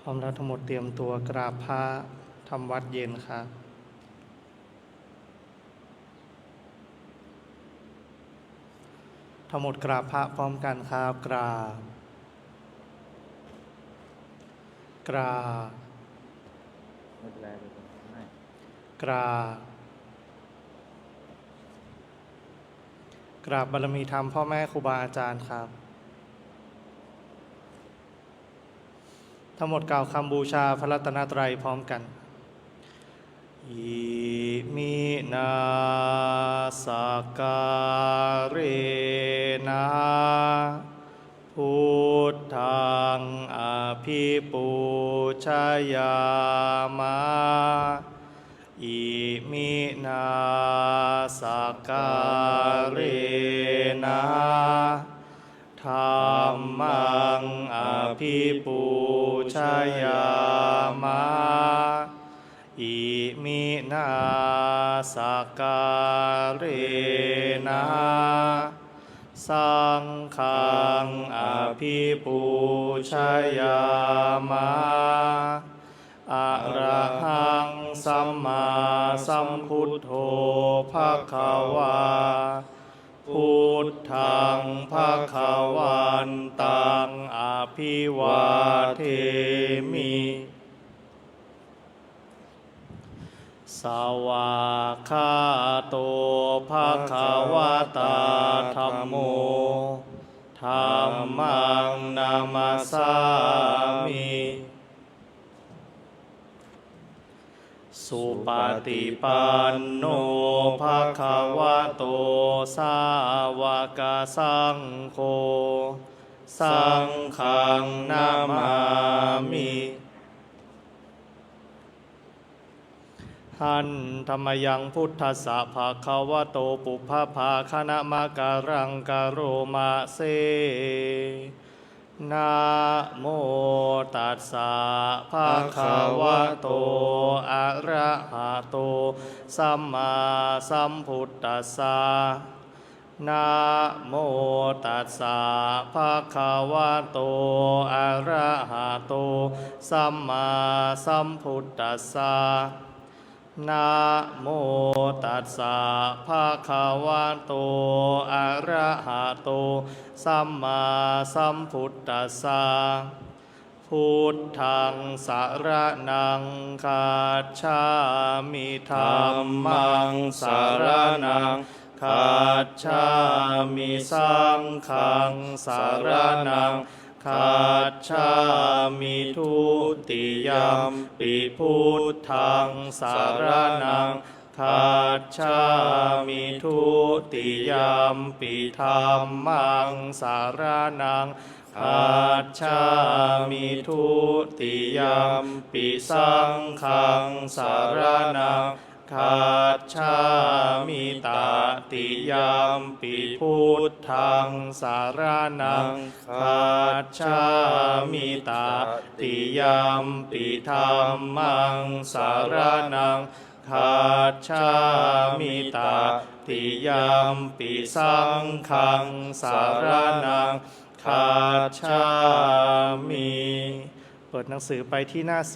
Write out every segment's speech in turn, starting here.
ร้อมแล้วทั้งหมดเตรียมตัวกราบพระทำวัดเย็นครับทั้งหมดกราบพระพร้อมกันครับกราบกราบกราบกราบบารมีธรรมพ่อแม่ครูบาอาจารย์ครับทั้งหมดกล่าวคำบูชาพระรัตนตรัยพร้อมกันอิมินาสการนะพุทธังอภิปูชยามะอิมินาสการนะธัมมังอภิปูชยามะอิมินาสการนะสังฆังอภิปูชยามะอะระหังสัมมาสัมพุทโธภคะวาพุทธังภคะวันตังอภิวาเทมิสวากขาโตภคะวตาธัมโมธัมมังนามัสสามิสุปฏิปันโนภคะวะโตสาวกสังโฆสังฆังนามามิหันธรรมยังพุทธัสสะภะคะวะโตปุพพภาคณมะการังกโรมะเสนะโมตัสสะภะคะวะโตอะระหะโตสัมมาสัมพุทธัสสะนะโมตัสสะภะคะวะโตอะระหะโตสัมมาสัมพุทธัสสะนะโมตัสสะภะคะวะโตอะระหะโตสัมมาสัมพุทธัสสะพุทธังสรณังคัจฉามิธัมมังสรณังคัจฉามิสังฆังสรณังคัจฉามิทุติยัมปิพุทธังสรณังคัจฉามิทุติยัมปิธัมมังสรณังคัจฉามิทุติยัมปิสังฆังสรณังคัจฉามิตติยัมปิพุทธังสรณังคัจฉามิตติยัมปิธัมมังสรณังคัจฉามิตติยัมปิสังฆังสรณังคัจฉามิเปิดหนังสือไปที่หน้า12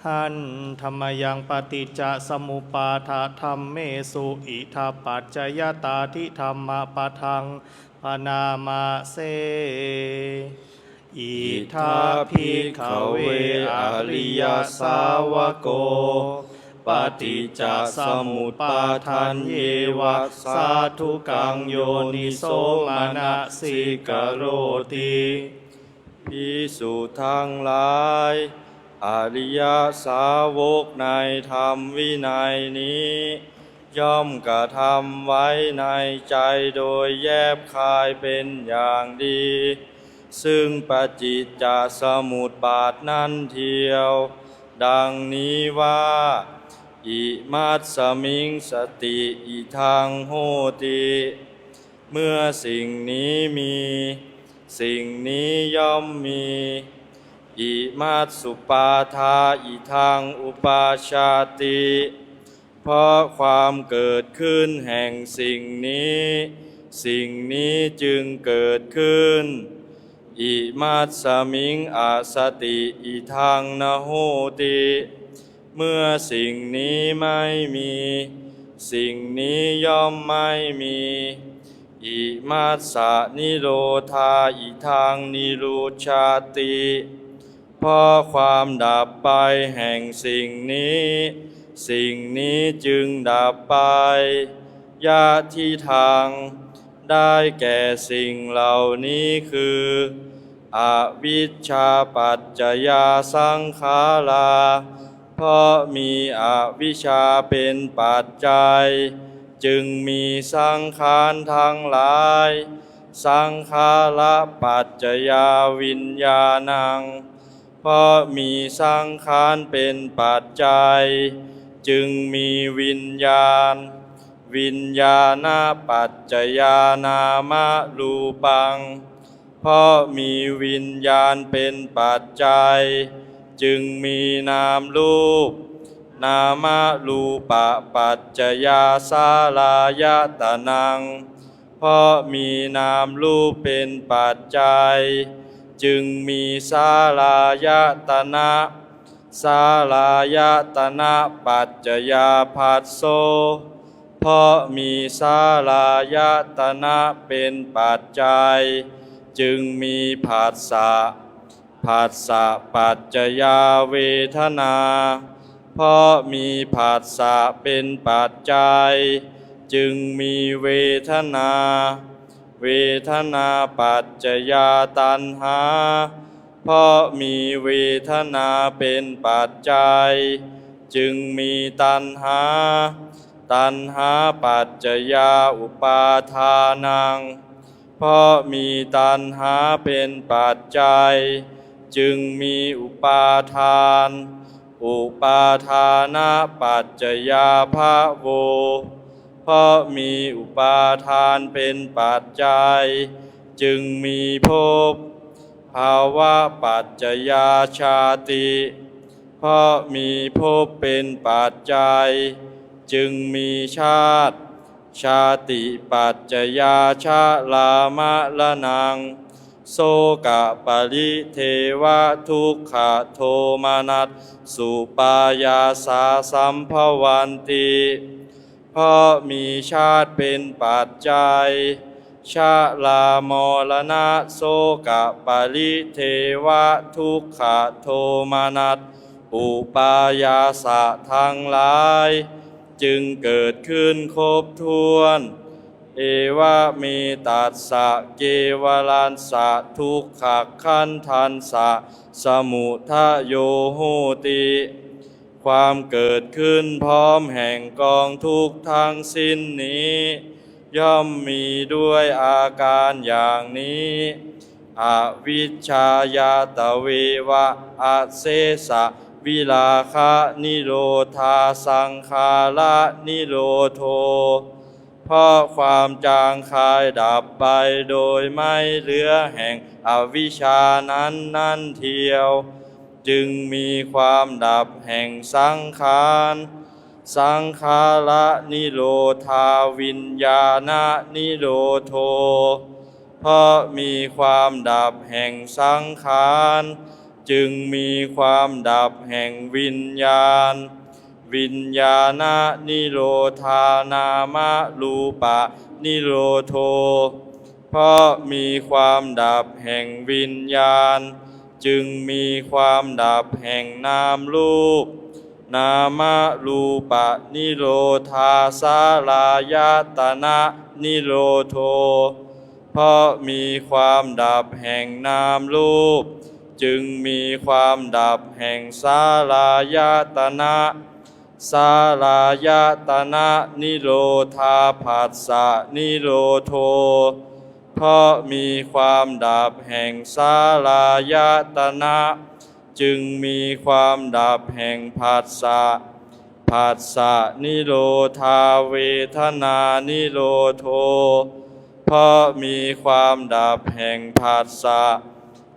หันธรรมยังปฏิจจสมุปาทาธัมเมสุอิทัปปัจจยตาทิธรรมปทังปนามาเสอิทัพพิขเวอริยสาวโกปฏิจจสมุปาทันเยวะสาธุกังโยนิโสมนสิกโรติภิกษุทั้งหลายอริยสาวกในธรรมวินัยนี้ย่อมกระทำไว้ในใจโดยแยบคายเป็นอย่างดีซึ่งปฏิจจสมุปบาทนั้นเทียวดังนี้ว่าอิมัสสมิงสติอิทังโหติเมื่อสิ่งนี้มีสิ่งนี้ย่อมมีอิมัสสุปาทาอิทังอุปาชาติเพราะความเกิดขึ้นแห่งสิ่งนี้จึงเกิดขึ้น อิมัสสมิงอาสติอิทังนะโหติเมื่อสิ่งนี้ไม่มีสิ่งนี้ย่อมไม่มีอิมัสสะนิโรธาอิทังนิรุชาติเพราะความดับไปแห่งสิ่งนี้สิ่งนี้จึงดับไปยะทิทังได้แก่สิ่งเหล่านี้คืออวิชชาปัจจยาสังขาราเพราะมีอวิชชาเป็นปัจจัยจึงมีสังขารทั้งหลายสังขาระปัจจยาวิญญาณังเพราะมีสังขารเป็นปัจจัยจึงมีวิญญาณวิญญาณปัจจยานามรูปังเพราะมีวิญญาณเป็นปัจจัยจึงมีนามรูปนามรูปปัจจยาสาลายตนังเพราะมีนามรูปเป็นปัจจัยจึงมีสาลายตนะสาลายตนะปัจจยาภัสโสเพราะมีสาลายตนะเป็นปัจจัยจึงมีผัสสะผัสสะปัจจยาเวทนาเพราะมีผัสสะเป็นปัจจัยจึงมีเวทนาเวทนาปัจจยาตัณหาเพราะมีเวทนาเป็นปัจจัยจึงมีตัณหาตัณหาปัจจยาอุปาทานังเพราะมีตัณหาเป็นปัจจัยจึงมีอุปาทานอุปาทานะปัจจยาภโวเพราะมีอุปาทานเป็นปัจจัยจึงมีภพภาวะปัจจยาชาติเพราะมีภพเป็นปัจจัยจึงมีชาติชาติปัจจยาชาลามะละนังโสกะปริเทวะทุกขโทมานัสสุปายาสาสัมภวันติเพราะมีชาติเป็นปัจจัยชาลามรณะโสกะปริเทวะทุกขโทมานัสอุปายาสะทั้งหลายจึงเกิดขึ้นครบถ้วนเอวะเมตัสสะเกวลันสะทุกขขันธันสะสมุทโยโหติความเกิดขึ้นพร้อมแห่งกองทุกข์ทั้งสิ้นนี้ย่อมมีด้วยอาการอย่างนี้อวิชชายาตเววะอาเสสะวิลาคะนิโรธาสังขาระนิโรโธเพราะความจางคายดับไปโดยไม่เหลือแห่งอวิชชานั้นเทียวจึงมีความดับแห่งสังขารสังขาระนิโรธาวิญญาณนิโรโธเพราะมีความดับแห่งสังขารจึงมีความดับแห่งวิญญาณวิญญาณนิโรธานามรูปะนิโรโธเพราะมีความดับแห่งวิญญาณจึงมีความดับแห่งนามรูปนามรูปะนิโรธาสาลายตนะนิโรโธเพราะมีความดับแห่งนามรูปจึงมีความดับแห่งสาลายตนะสาลายตนะนิโรธาผัสสะนิโรโธเพราะมีความดับแห่งสาลายตนะจึงมีความดับแห่งผัสสะผัสสะนิโรธาเวทนานิโรโธเพราะมีความดับแห่งผัสสะ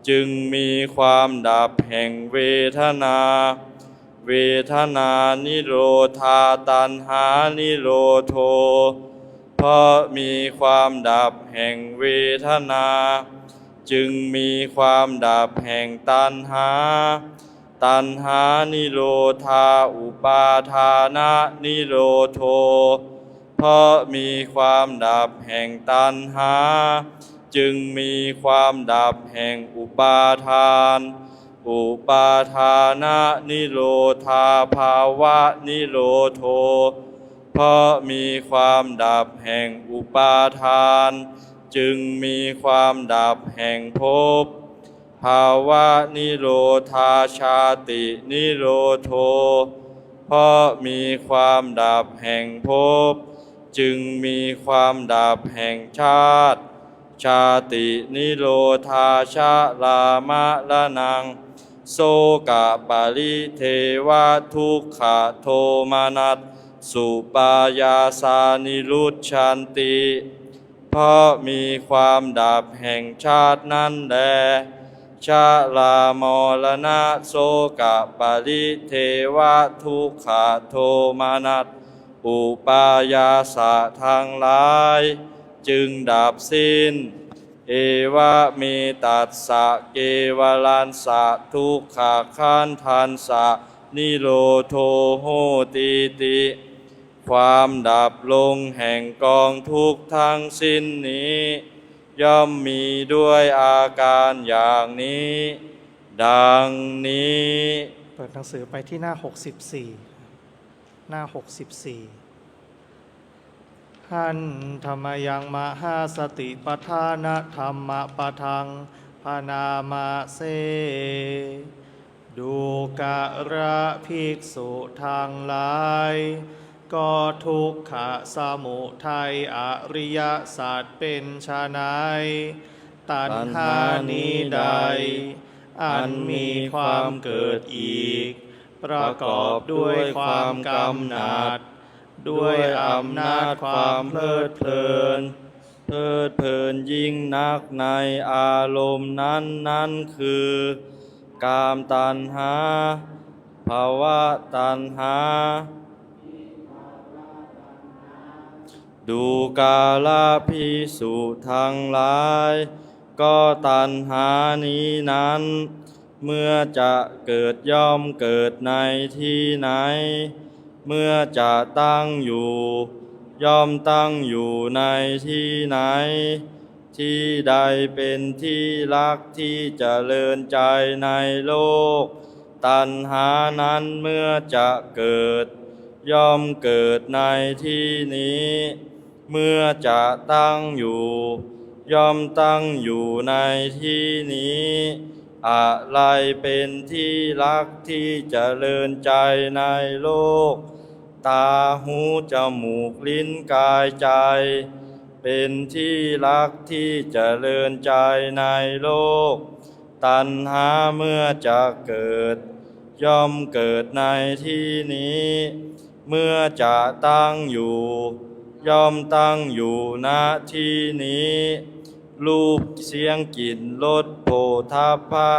จึงมีความดับแห่งเวทนาเวทนานิโรธาตัณหานิโรโธเพราะมีความดับแห่งเวทนา จึงมีความดับแห่งตัณหาตัณหานิโรธาอุปาทานะนิโรโธเพราะมีความดับแห่งตัณหาจึงมีความดับแห่งอุปาทานอุปาทานะนิโรธาภาวะนิโรโธเพราะมีความดับแห่งอุปาทานจึงมีความดับแห่งภพภาวะนิโรธาชาตินิโรโธเพราะมีความดับแห่งภพจึงมีความดับแห่งชาติชาตินิโรธาชะลามะละนังโสกะปาริเทวะทุกขะโทมานัสสุปายาสานิรุชชันติเพราะมีความดับแห่งชาตินั้นแลชะลามรณะโสกะปาริเทวะทุกขะโทมานัสอุปายาสะทั้งหลายจึงดับสิ้นเอวะเมตัสสะเกวลันสะทุกขะขันธันสะนิโรโธโหติติความดับลงแห่งกองทุกข์ทั้งสิ้นนี้ย่อมมีด้วยอาการอย่างนี้ดังนี้เปิดหนังสือไปที่หน้า64หน้า64หันธรรมยังมหาสติปทานธรรมปทังพนามาเสดูกะระภิกษุทางหลายก็ทุกขะสมุทัยอริยสัจเป็นไฉนตัณหานี้ใดอันมีความเกิดอีกประกอบด้วยความกำหนัดด้วยอำนาจความเพลิดเพลินยิ่งนักในอารมณ์นั้นคือกามตัณหาภวตัณหาดูกาลภิกษุทั้งหลายก็ตัณหานี้นั้นเมื่อจะเกิดย่อมเกิดในที่ไหนเมื่อจะตั้งอยู่ย่อมตั้งอยู่ในที่ไหนที่ใดเป็นที่รักที่เจริญใจในโลกตัณหานั้นเมื่อจะเกิดย่อมเกิดในที่นี้เมื่อจะตั้งอยู่ย่อมตั้งอยู่ในที่นี้อะไรเป็นที่รักที่เจริญใจในโลกตาหูจมูกลิ้นกายใจเป็นที่รักที่เจริญใจในโลกตัณหาเมื่อจะเกิดย่อมเกิดในที่นี้เมื่อจะตั้งอยู่ย่อมตั้งอยู่ณที่นี้รูปเสียงกลิ่นรสโผฏฐัพพะ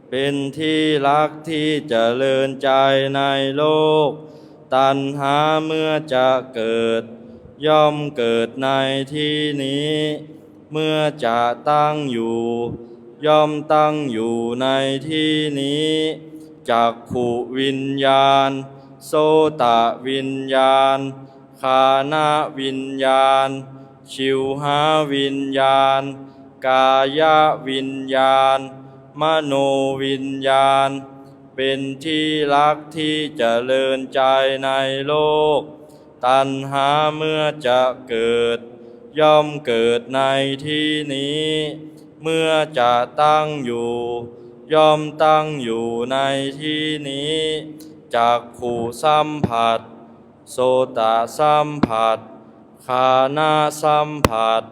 เป็นที่รักที่เจริญใจในโลกตัณหาเมื่อจะเกิดย่อมเกิดในที่นี้เมื่อจะตั้งอยู่ย่อมตั้งอยู่ในที่นี้จักขุวิญญาณโสตวิญญาณฆานวิญญาณชิวหาวิญญาณกายวิญญาณมโนวิญญาณเป็นที่รักที่เจริญใจในโลกตัณหาเมื่อจะเกิดย่อมเกิดในที่นี้เมื่อจะตั้งอยู่ย่อมตั้งอยู่ในที่นี้จักขุสัมผัสโสตสัมผัสฆานสัมผัส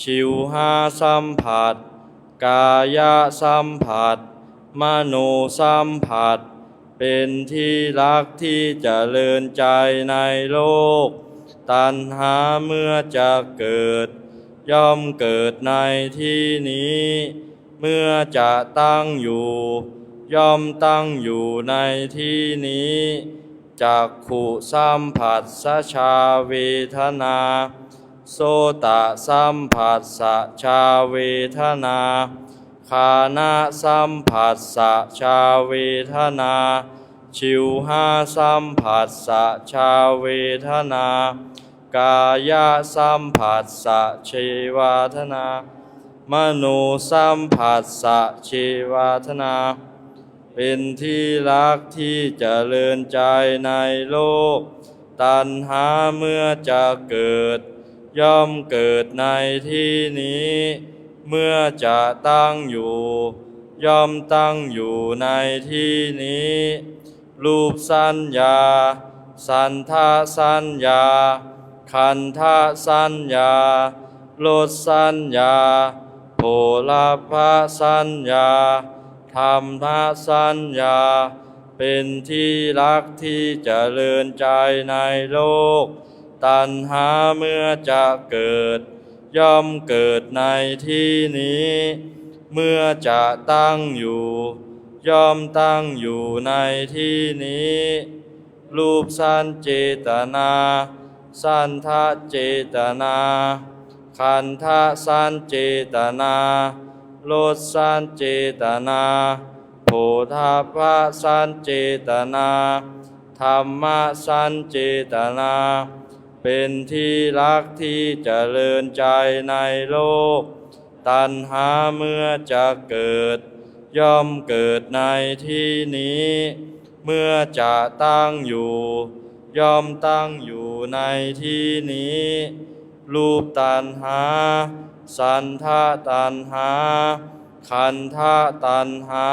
ชิวหาสัมผัสกายสัมผัสมโนสัมผัสเป็นที่รักที่เจริญใจในโลกตัณหาเมื่อจะเกิดย่อมเกิดในที่นี้เมื่อจะตั้งอยู่ย่อมตั้งอยู่ในที่นี้จักขุสัมผัสสชาเวทนา โสตสัมผัสสะชาเวทนาคานะสัมผัสสะชาเวทนาชิวหาสัมผัสสะชาเวทนากายสัมผัสสะเชวาทนามโนสัมผัสสะเชวาทนาเป็นที่รักที่เจริญใจในโลกตัณหาเมื่อจะเกิดย่อมเกิดในที่นี้เมื่อจะตั้งอยู่ย่อมตั้งอยู่ในที่นี้รูปสัญญาสันทสัญญาขันธสัญญารสสัญญาโผฏฐัพพสัญญาธัมมสัญญาเป็นที่รักที่เจริญใจในโลกตัณหาเมื่อจะเกิดย่อมเกิดในที่นี้เมื่อจะตั้งอยู่ย่อมตั้งอยู่ในที่นี้รูปสัญเจตนาสันทเจตนาขันธสัญเจตนารสสัญเจตนาโผฏฐัพพสัญเจตนาธัมมสัญเจตนาเป็นที่รักที่เจริญใจในโลกตัณหาเมื่อจะเกิดย่อมเกิดในที่นี้เมื่อจะตั้งอยู่ย่อมตั้งอยู่ในที่นี้รูปตัณหาสันทตัณหาขันธตัณหา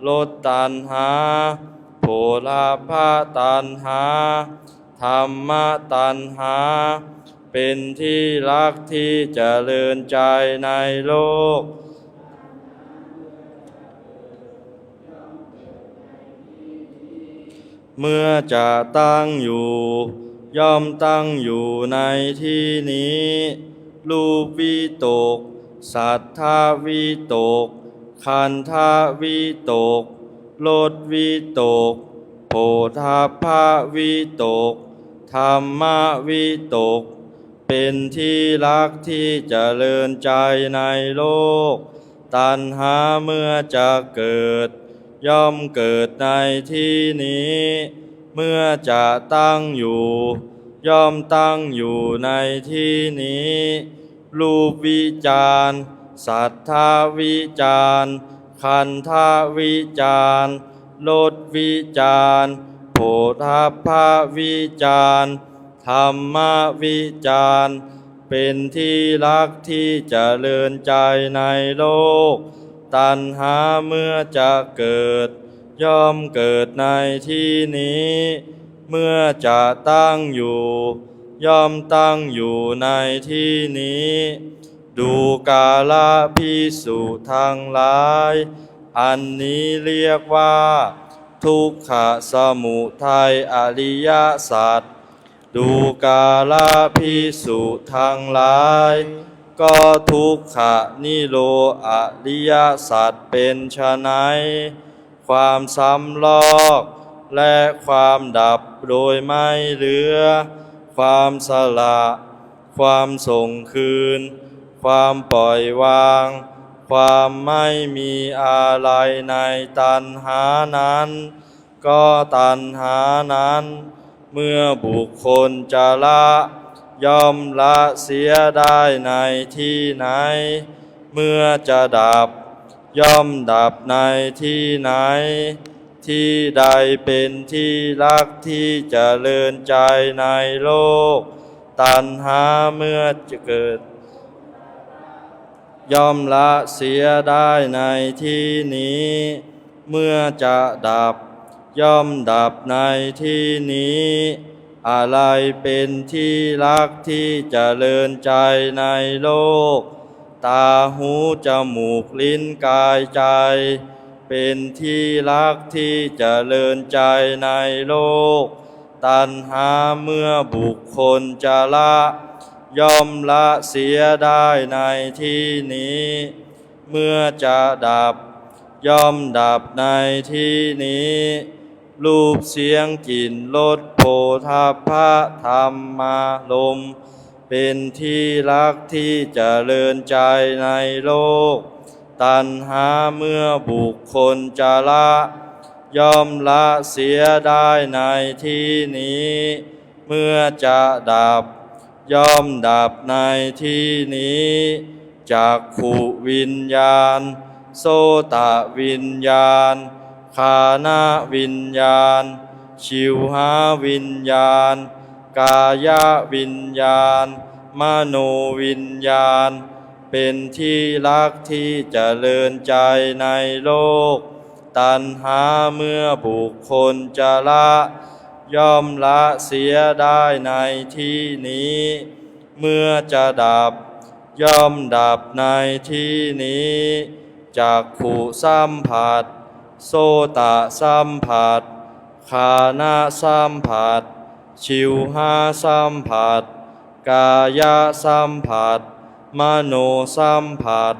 รสตัณหาโผฏฐัพพตัณหาธัมมตัณหาเป็นที่รักที่เจริญใจในโลกเมื่อจะตั้งอยู่ย่อมตั้งอยู่ในที่นี้รูปวิตกสัทธวิตกขันธวิตกรสวิตกโผฏฐัพพวิตกธัมมวิตกเป็นที่รักที่เจริญใจในโลกตัณหาเมื่อจะเกิดย่อมเกิดในที่นี้เมื่อจะตั้งอยู่ย่อมตั้งอยู่ในที่นี้รูปวิจารสัทธวิจารขันธวิจารรสวิจารโผฏฐัพพวิจารธัมมวิจารเป็นที่รักที่เจริญใจในโลกตัณหาเมื่อจะเกิดย่อมเกิดในที่นี้เมื่อจะตั้งอยู่ย่อมตั้งอยู่ในที่นี้ดูกาลภิกษุทั้งหลายอันนี้เรียกว่าทุกขสมุทัยอริยสัจดูกาลภิกษุทั้งหลายก็ทุกขนิโรธอริยสัจเป็นไฉนความสำลอกและความดับโดยไม่เหลือความสละความส่งคืนความปล่อยวางความไม่มีอะไรในตัณหานั้นก็ตัณหานั้นเมื่อบุคคลจะละย่อมละเสียได้ในที่ไหนเมื่อจะดับย่อมดับในที่ไหนที่ใดเป็นที่รักที่เจริญใจในโลกตัณหาเมื่อจะเกิดย่อมละเสียได้ในที่นี้เมื่อจะดับย่อมดับในที่นี้อะไรเป็นที่รักที่เจริญใจในโลกตาหูจมูกลิ้นกายใจเป็นที่รักที่เจริญใจในโลกตัณหาเมื่อบุคคลจะละย่อมละเสียได้ในที่นี้เมื่อจะดับย่อมดับในที่นี้รูปเสียงกลิ่นรสโผฏฐัพพะธรรมารมณ์ เป็นที่รักที่เจริญใจในโลกตัณหาเมื่อบุคคลจะละย่อมละเสียได้ในที่นี้เมื่อจะดับย่อมดับในที่นี้จักขุวิญญาณโสตวิญญาณฆานวิญญาณชิวหาวิญญาณกายวิญญาณมโนวิญญาณเป็นที่รักที่เจริญใจในโลกตัณหาเมื่อบุคคลจะละย่อมละเสียได้ในที่นี้เมื่อจะดับย่อมดับในที่นี้จักขุสัมผัสโสตสัมผัสฆานสัมผัสชิวหาสัมผัสกายสัมผัสมโนสัมผัส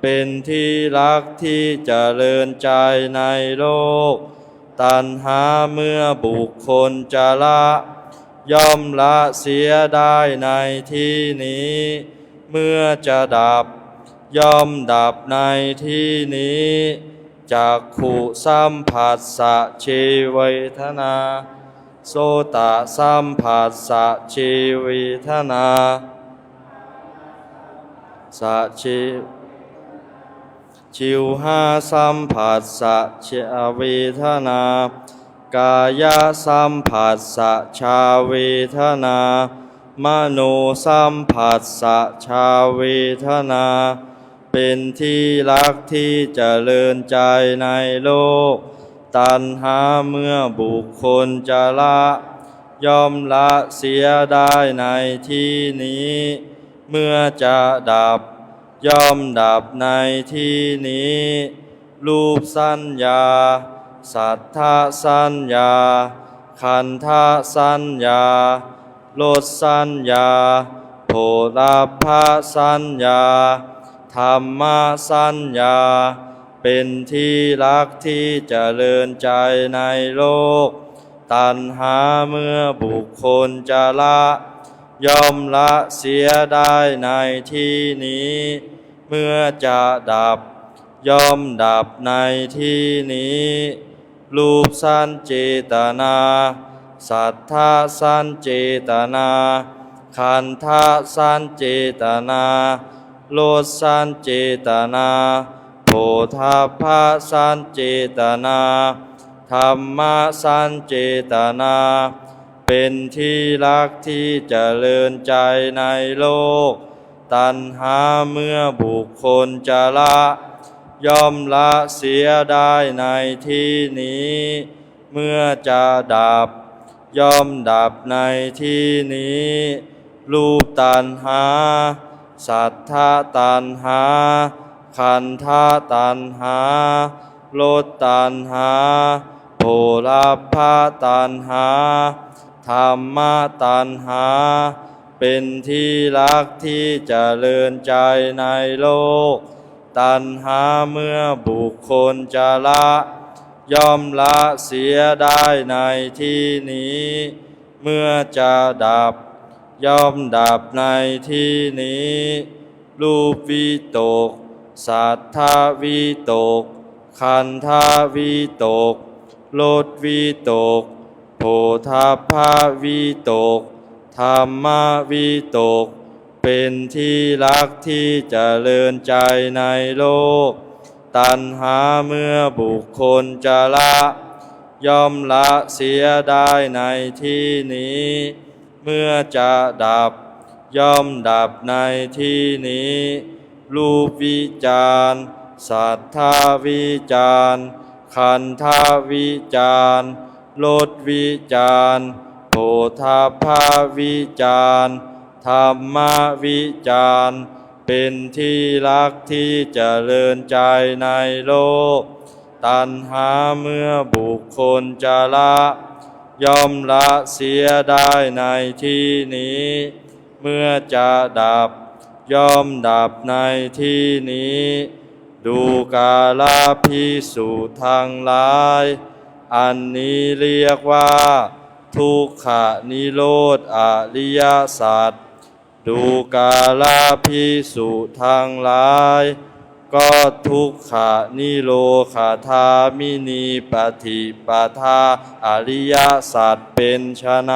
เป็นที่รักที่เจริญใจในโลกตัณหาเมื่อบุคคลจะละย่อมละเสียได้ในที่นี้เมื่อจะดับย่อมดับในที่นี้จักขุสัมผัสสะเชเวทนาโสตสัมผัสสะเชเวทนาสะเชชิวหาสัมผัสสะเชเวทนากายสัมผัสสะชาเวทนามโนสัมผัสสะชาเวทนาเป็นที่รักที่เจริญใจในโลกตัณหาเมื่อบุคคลจะละย่อมละเสียได้ในที่นี้เมื่อจะดับย่อมดับในที่นี้รูปสัญญาสัทธสัญญาขันธสัญญารสสัญญาโผฏฐัพพสัญญาธรรมสัญญาเป็นที่รักที่เจริญใจในโลกตัณหาเมื่อบุคคลจะละย่อมละเสียได้ในที่นี้เมื่อจะดับย่อมดับในที่นี้รูปสัญเจตนาสัทธสัญเจตนาขันธสัญเจตนาโลสัญเจตนาโผฏฐัพพสัญเจตนาธรรมสัญเจตนาเป็นที่รักที่เจริญใจในโลกตัณหาเมื่อบุคคลจะละย่อมละเสียได้ในที่นี้เมื่อจะดับย่อมดับในที่นี้รูปตัณหาสัทธตัณหาขันธตัณหารสตัณหาโผฏฐัพพตัณหาธรรมตัณหาเป็นที่รักที่เจริญใจในโลกตัณหาเมื่อบุคคลจะละย่อมละเสียได้ในที่นี้เมื่อจะดับย่อมดับในที่นี้รูปวิตกสัทธวิตกขันธวิตกรสวิตกโผฏฐัพพวิตกธรรมวิตกเป็นที่รักที่เจริญใจในโลกตัณหาเมื่อบุคคลจะละย่อมละเสียได้ในที่นี้เมื่อจะดับย่อมดับในที่นี้รูปวิจารสัทธวิจารขันธวิจารรสวิจารโผฏฐัพพวิจารธรรมวิจารเป็นที่รักที่เจริญใจในโลกตัณหาเมื่อบุคคลจะละย่อมละเสียได้ในที่นี้เมื่อจะดับย่อมดับในที่นี้ดูกาลภิกษุทั้งหลายอันนี้เรียกว่าทุกขนิโรธอริยสัจ ดูกาลภิกษุทั้งหลายก็ทุกขนิโรธาธามินีปฏิปทาอริยสัจเป็นไฉน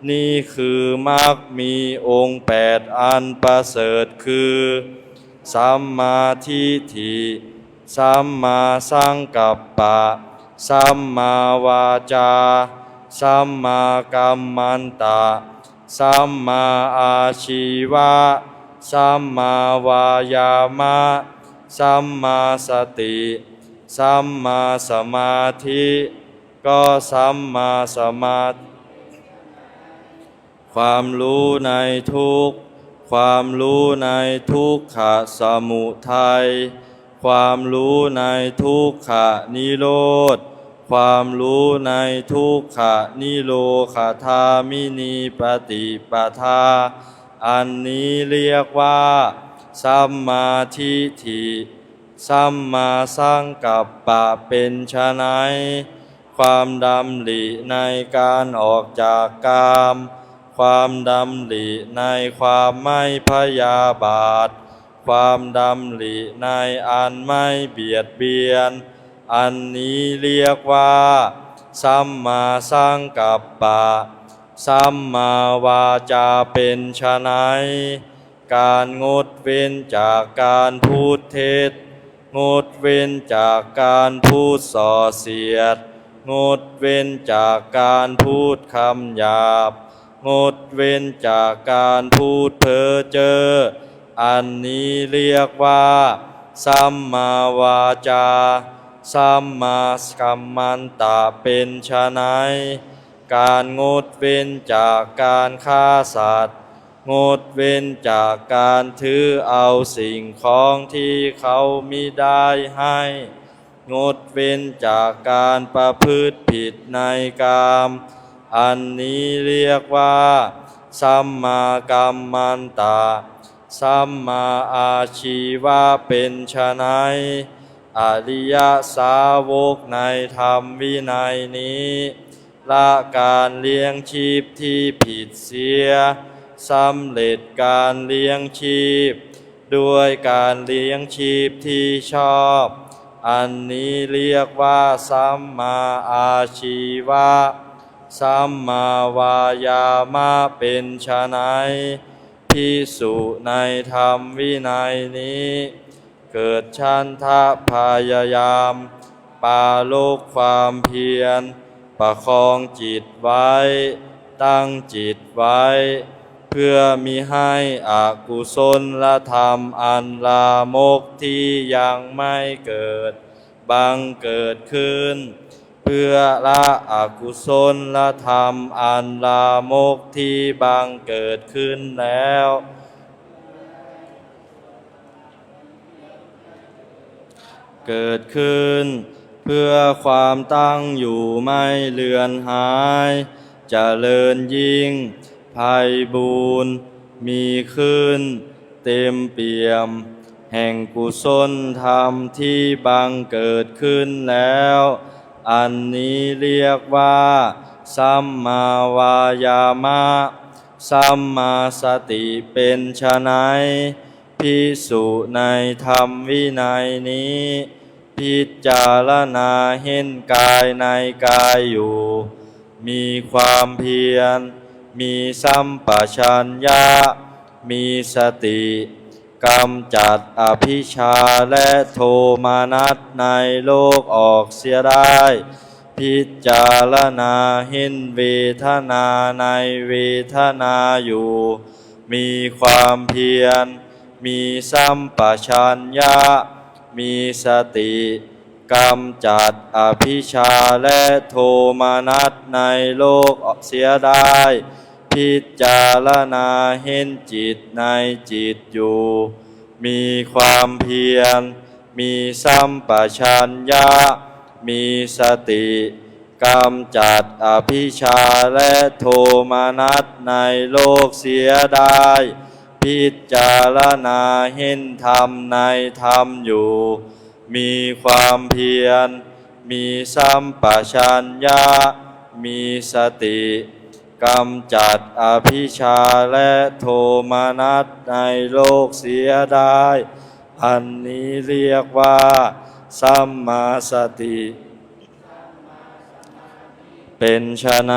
นี่คือมรรคมีองค์8อันประเสริฐคือสัมมาทิฏฐิสัมมาสังกัปปะสัมมาวาจาสัมมากัมมันตะสัมมาอาชีวะสัมมาวายามะสัมมาสติสัมมาสมาธิก็สัมมาสมาธิความรู้ในทุกข์ความรู้ในทุกขสมุทัยความรู้ในทุกขนิโรธความรู้ในทุกขนิโรธาธามินีปฏิปทาอันนี้เรียกว่าสัมมาทิฏฐิสัมมาสังกัปปะเป็นไฉนความดำริในการออกจากกามความดำริในความไม่พยาบาทความดำริในอันไม่เบียดเบียนอันนี้เรียกว่าสัมมาสังกัปปะสัมมาวาจาเป็นไฉนการงดเว้นจากการพูดเท็จงดเว้นจากการพูดส่อเสียดงดเว้นจากการพูดคำหยาบงดเว้นจากการพูดเพ้อเจ้ออันนี้เรียกว่าสัมมาวาจาสัมมากัมมันตะเป็นไฉนการงดเว้นจากการฆ่าสัตว์งดเว้นจากการถือเอาสิ่งของที่เขามิได้ให้งดเว้นจากการประพฤติผิดในกามอันนี้เรียกว่าสัมมากัมมันตะสัมมาอาชีวะเป็นไฉนอริยสาวกในธรรมวินัยนี้ละการเลี้ยงชีพที่ผิดเสียสำเร็จการเลี้ยงชีพด้วยการเลี้ยงชีพที่ชอบอันนี้เรียกว่าสัมมาอาชีวะสัมมาวายามะเป็นไฉนภิกษุในธรรมวินัยนี้เกิดฉันทะพยายามปราลบความเพียรประคองจิตไว้ตั้งจิตไว้เพื่อมิให้อกุศลธรรมอันลามกที่ยังไม่เกิดบังเกิดขึ้นเพื่อละอกุศลธรรมอันลามกที่บังเกิดขึ้นแล้วเกิดขึ้นเพื่อความตั้งอยู่ไม่เลือนหายเจริญยิ่งไพบูรณ์มีขึ้นเต็มเปี่ยมแห่งกุศลธรรมที่บังเกิดขึ้นแล้วอันนี้เรียกว่าสัมมาวายามะสัมมาสติเป็นไฉนภิกษุในธรรมวินัยนี้พิจารณาเห็นกายในกายอยู่มีความเพียรมีสัมปชัญญะมีสติกำจัดอภิชฌาและโทมนัสในโลกออกเสียได้พิจารณาเห็นเวทนาในเวทนาอยู่มีความเพียรมีสัมปชัญญะมีสติกำจัดอภิชฌาและโทมนัสในโลกเสียได้พิจารณาเห็นจิตในจิตอยู่มีความเพียรมีสัมปชัญญะมีสติกำจัดอภิชฌาและโทมนัสในโลกเสียได้พิจารณาเห็นธรรมในธรรมอยู่มีความเพียรมีสัมปชัญญะมีสติ กำจัดอภิชาและโทมนัสในโลกเสียได้อันนี้เรียกว่าสัมมาสติเป็นไฉน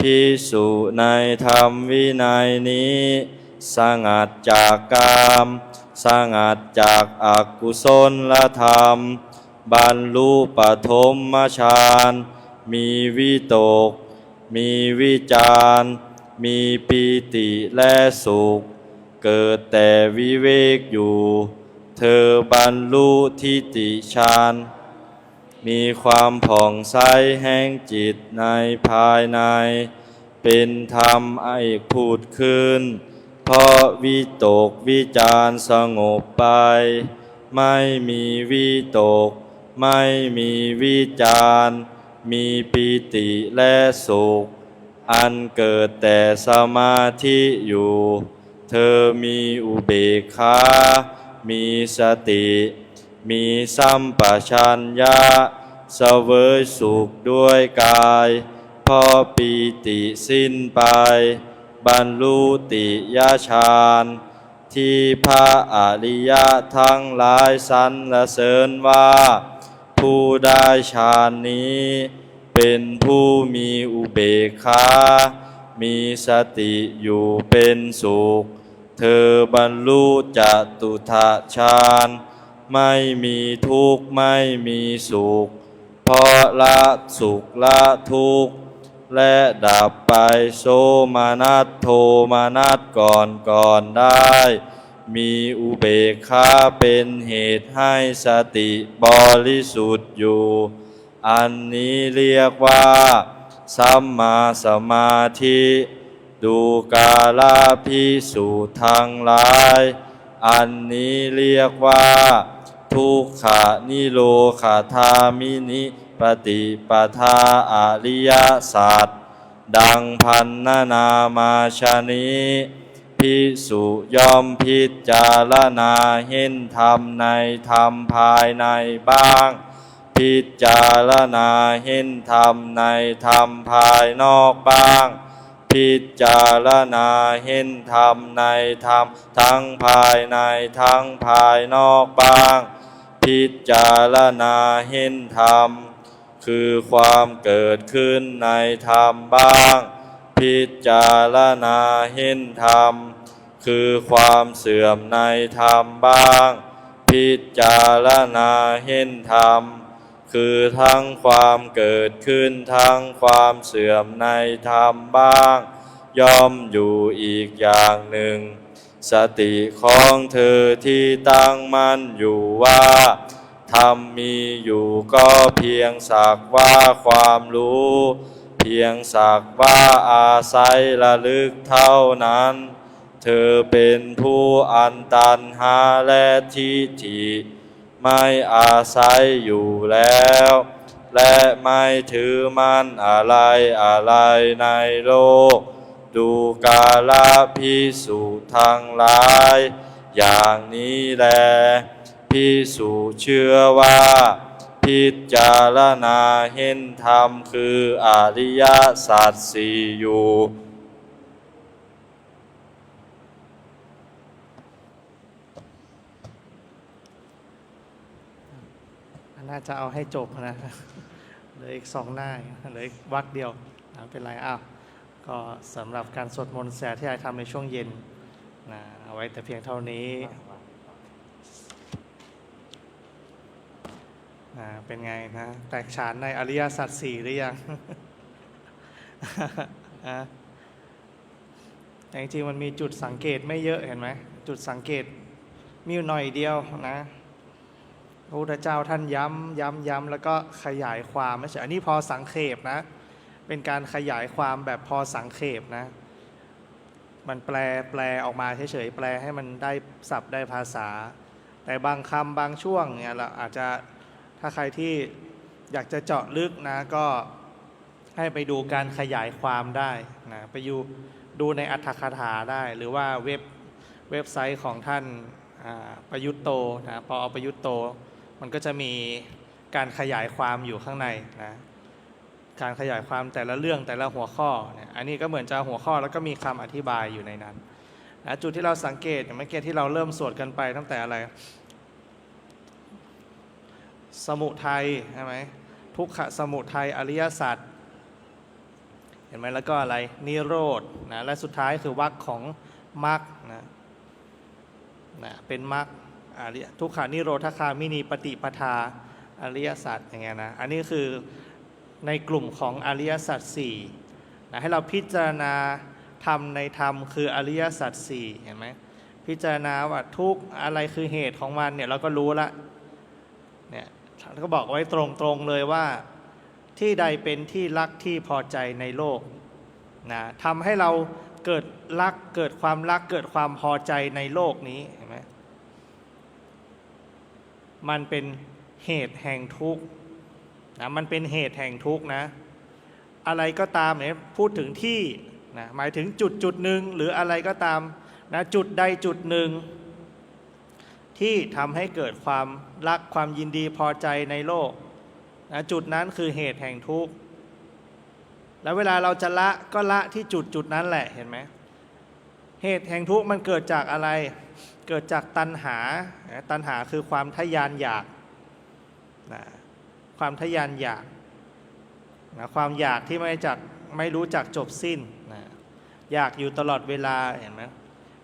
ภิกษุในธรรมวินัยนี้สงัดจากกามสงัดจากอกุศลธรรมบรรลุปฐมฌานมีวิตกมีวิจารมีปีติและสุขเกิดแต่วิเวกอยู่เธอบรรลุทิฏฐิฌานมีความผ่องใสแห่งจิตในภายในเป็นธรรมไอ้พูดขึ้นเพราะวิตกวิจารสงบไปไม่มีวิตกไม่มีวิจารมีปีติและสุขอันเกิดแต่สมาธิอยู่เธอมีอุเบกขามีสติมีสัมปชัญญะเสวยสุขด้วยกายพอปีติสิ้นไปบรรลุติยฌานที่พระอริยะทั้งหลายสรรเสริญว่าผู้ได้ฌานนี้เป็นผู้มีอุเบกขามีสติอยู่เป็นสุขเธอบรรลุจตุถฌานไม่มีทุกข์ไม่มีสุขเพราะละสุขละทุกข์และดับไปโสมนัสโทมนัสก่อนได้มีอุเบกขาเป็นเหตุให้สติบริสุทธิ์อยู่อันนี้เรียกว่าสัมมาสมาธิดูกาลภิกษุทั้งหลายอันนี้เรียกว่าทุกขนิโรธธามินิปฏิปทาอริยสัจดังพันนามาชนี้ภิกษุย่อมพิจารณาเห็นธรรมในธรรมภายในบ้างพิจารณาเห็นธรรมในธรรมภายนอกบ้างพิจารณาเห็นธรรมในธรรมทั้งภายในทั้งภายนอกบ้างพิจารณาเห็นธรรมคือความเกิดขึ้นในธรรมบ้างพิจารณาเห็นธรรมคือความเสื่อมในธรรมบ้างพิจารณาเห็นธรรมคือทั้งความเกิดขึ้นทั้งความเสื่อมในธรรมบ้างย่อมอยู่อีกอย่างหนึ่งสติของเธอที่ตั้งมั่นอยู่ว่าธรรมมีอยู่ก็เพียงสักว่าความรู้เพียงสักว่าอาศัยระลึกเท่านั้นเธอเป็นผู้อันตัณหาและทิฏฐิไม่อาศัยอยู่แล้วและไม่ถือมั่นอะไรในโลกดูกาลภิกษุทั้งหลายอย่างนี้แลภิกษุเชื่อว่าพิจารณาเห็นธรรมคืออริยสัจสี่อยู่น่าจะเอาให้จบนะเหลืออีก2 หน้าเหลืออีกวรรคเดียวไม่เป็นไรก็สำหรับการสวดมนต์แสที่ได้ทำในช่วงเย็นนะเอาไว้แต่เพียงเท่านี้เป็นไงนะแตกฉานในอริยสัจสี่หรือยัง แต่จริงๆมันมีจุดสังเกตไม่เยอะเห็นไหมจุดสังเกตมีอยู่หน่อยเดียวนะพระพุทธเจ้าท่านย้ำแล้วก็ขยายความไม่ใช่อันนี้พอสังเขปนะเป็นการขยายความแบบพอสังเขปนะมันแปลออกมาเฉยๆแปลให้มันได้ศัพท์ได้ภาษาแต่บางคำบางช่วงเนี่ยเราอาจจะถ้าใครที่อยากจะเจาะลึกนะก็ให้ไปดูการขยายความได้นะไปดูในอัตถกถาได้หรือว่าเว็บไซต์ของท่านประยุตโตนะปอประยุตโตมันก็จะมีการขยายความอยู่ข้างในนะ การขยายความแต่ละเรื่องแต่ละหัวข้อเนี่ยอันนี้ก็เหมือนจะหัวข้อแล้วก็มีคำอธิบายอยู่ในนั้นนะจุดที่เราสังเกตอย่างเมื่อกี้ที่เราเริ่มสวดกันไปตั้งแต่อะไรสมุทัยใช่ไหมทุกขสมุทัยอริยสัจเห็นไหมแล้วก็อะไรนิโรธนะและสุดท้ายคือวรรคของมรรคนะเป็นมรรคทุกขานิโรธคามินีปฏิปทาอริยสัจอย่างเงี้ยนะอันนี้คือในกลุ่มของอริยสัจสี่นะให้เราพิจารณาธรรมในธรรมคืออริยสัจสี่เห็นไหมพิจารณาว่าทุกอะไรคือเหตุของมันเนี่ยเราก็รู้ละเนี่ยท่านก็บอกไว้ตรงๆเลยว่าที่ใดเป็นที่รักที่พอใจในโลกนะทำให้เราเกิดรักเกิดความรักเกิดความพอใจในโลกนี้เห็นไหมมันเป็นเหตุแห่งทุกข์นะมันเป็นเหตุแห่งทุกข์นะอะไรก็ตามเนี่ยพูดถึงที่นะหมายถึงจุดหนึ่งหรืออะไรก็ตามนะจุดใดจุดหนึ่งที่ทำให้เกิดความรักความยินดีพอใจในโลกนะจุดนั้นคือเหตุแห่งทุกข์แล้วเวลาเราจะละก็ละที่จุดนั้นแหละเห็นไหมเหตุแห่งทุกข์มันเกิดจากอะไรเกิดจากตัณหาตัณหาคือความทะยานอยากนะความทะยานอยากนะความอยากที่ไม่รู้จักจบสิ้นนะอยากอยู่ตลอดเวลาเห็นไหม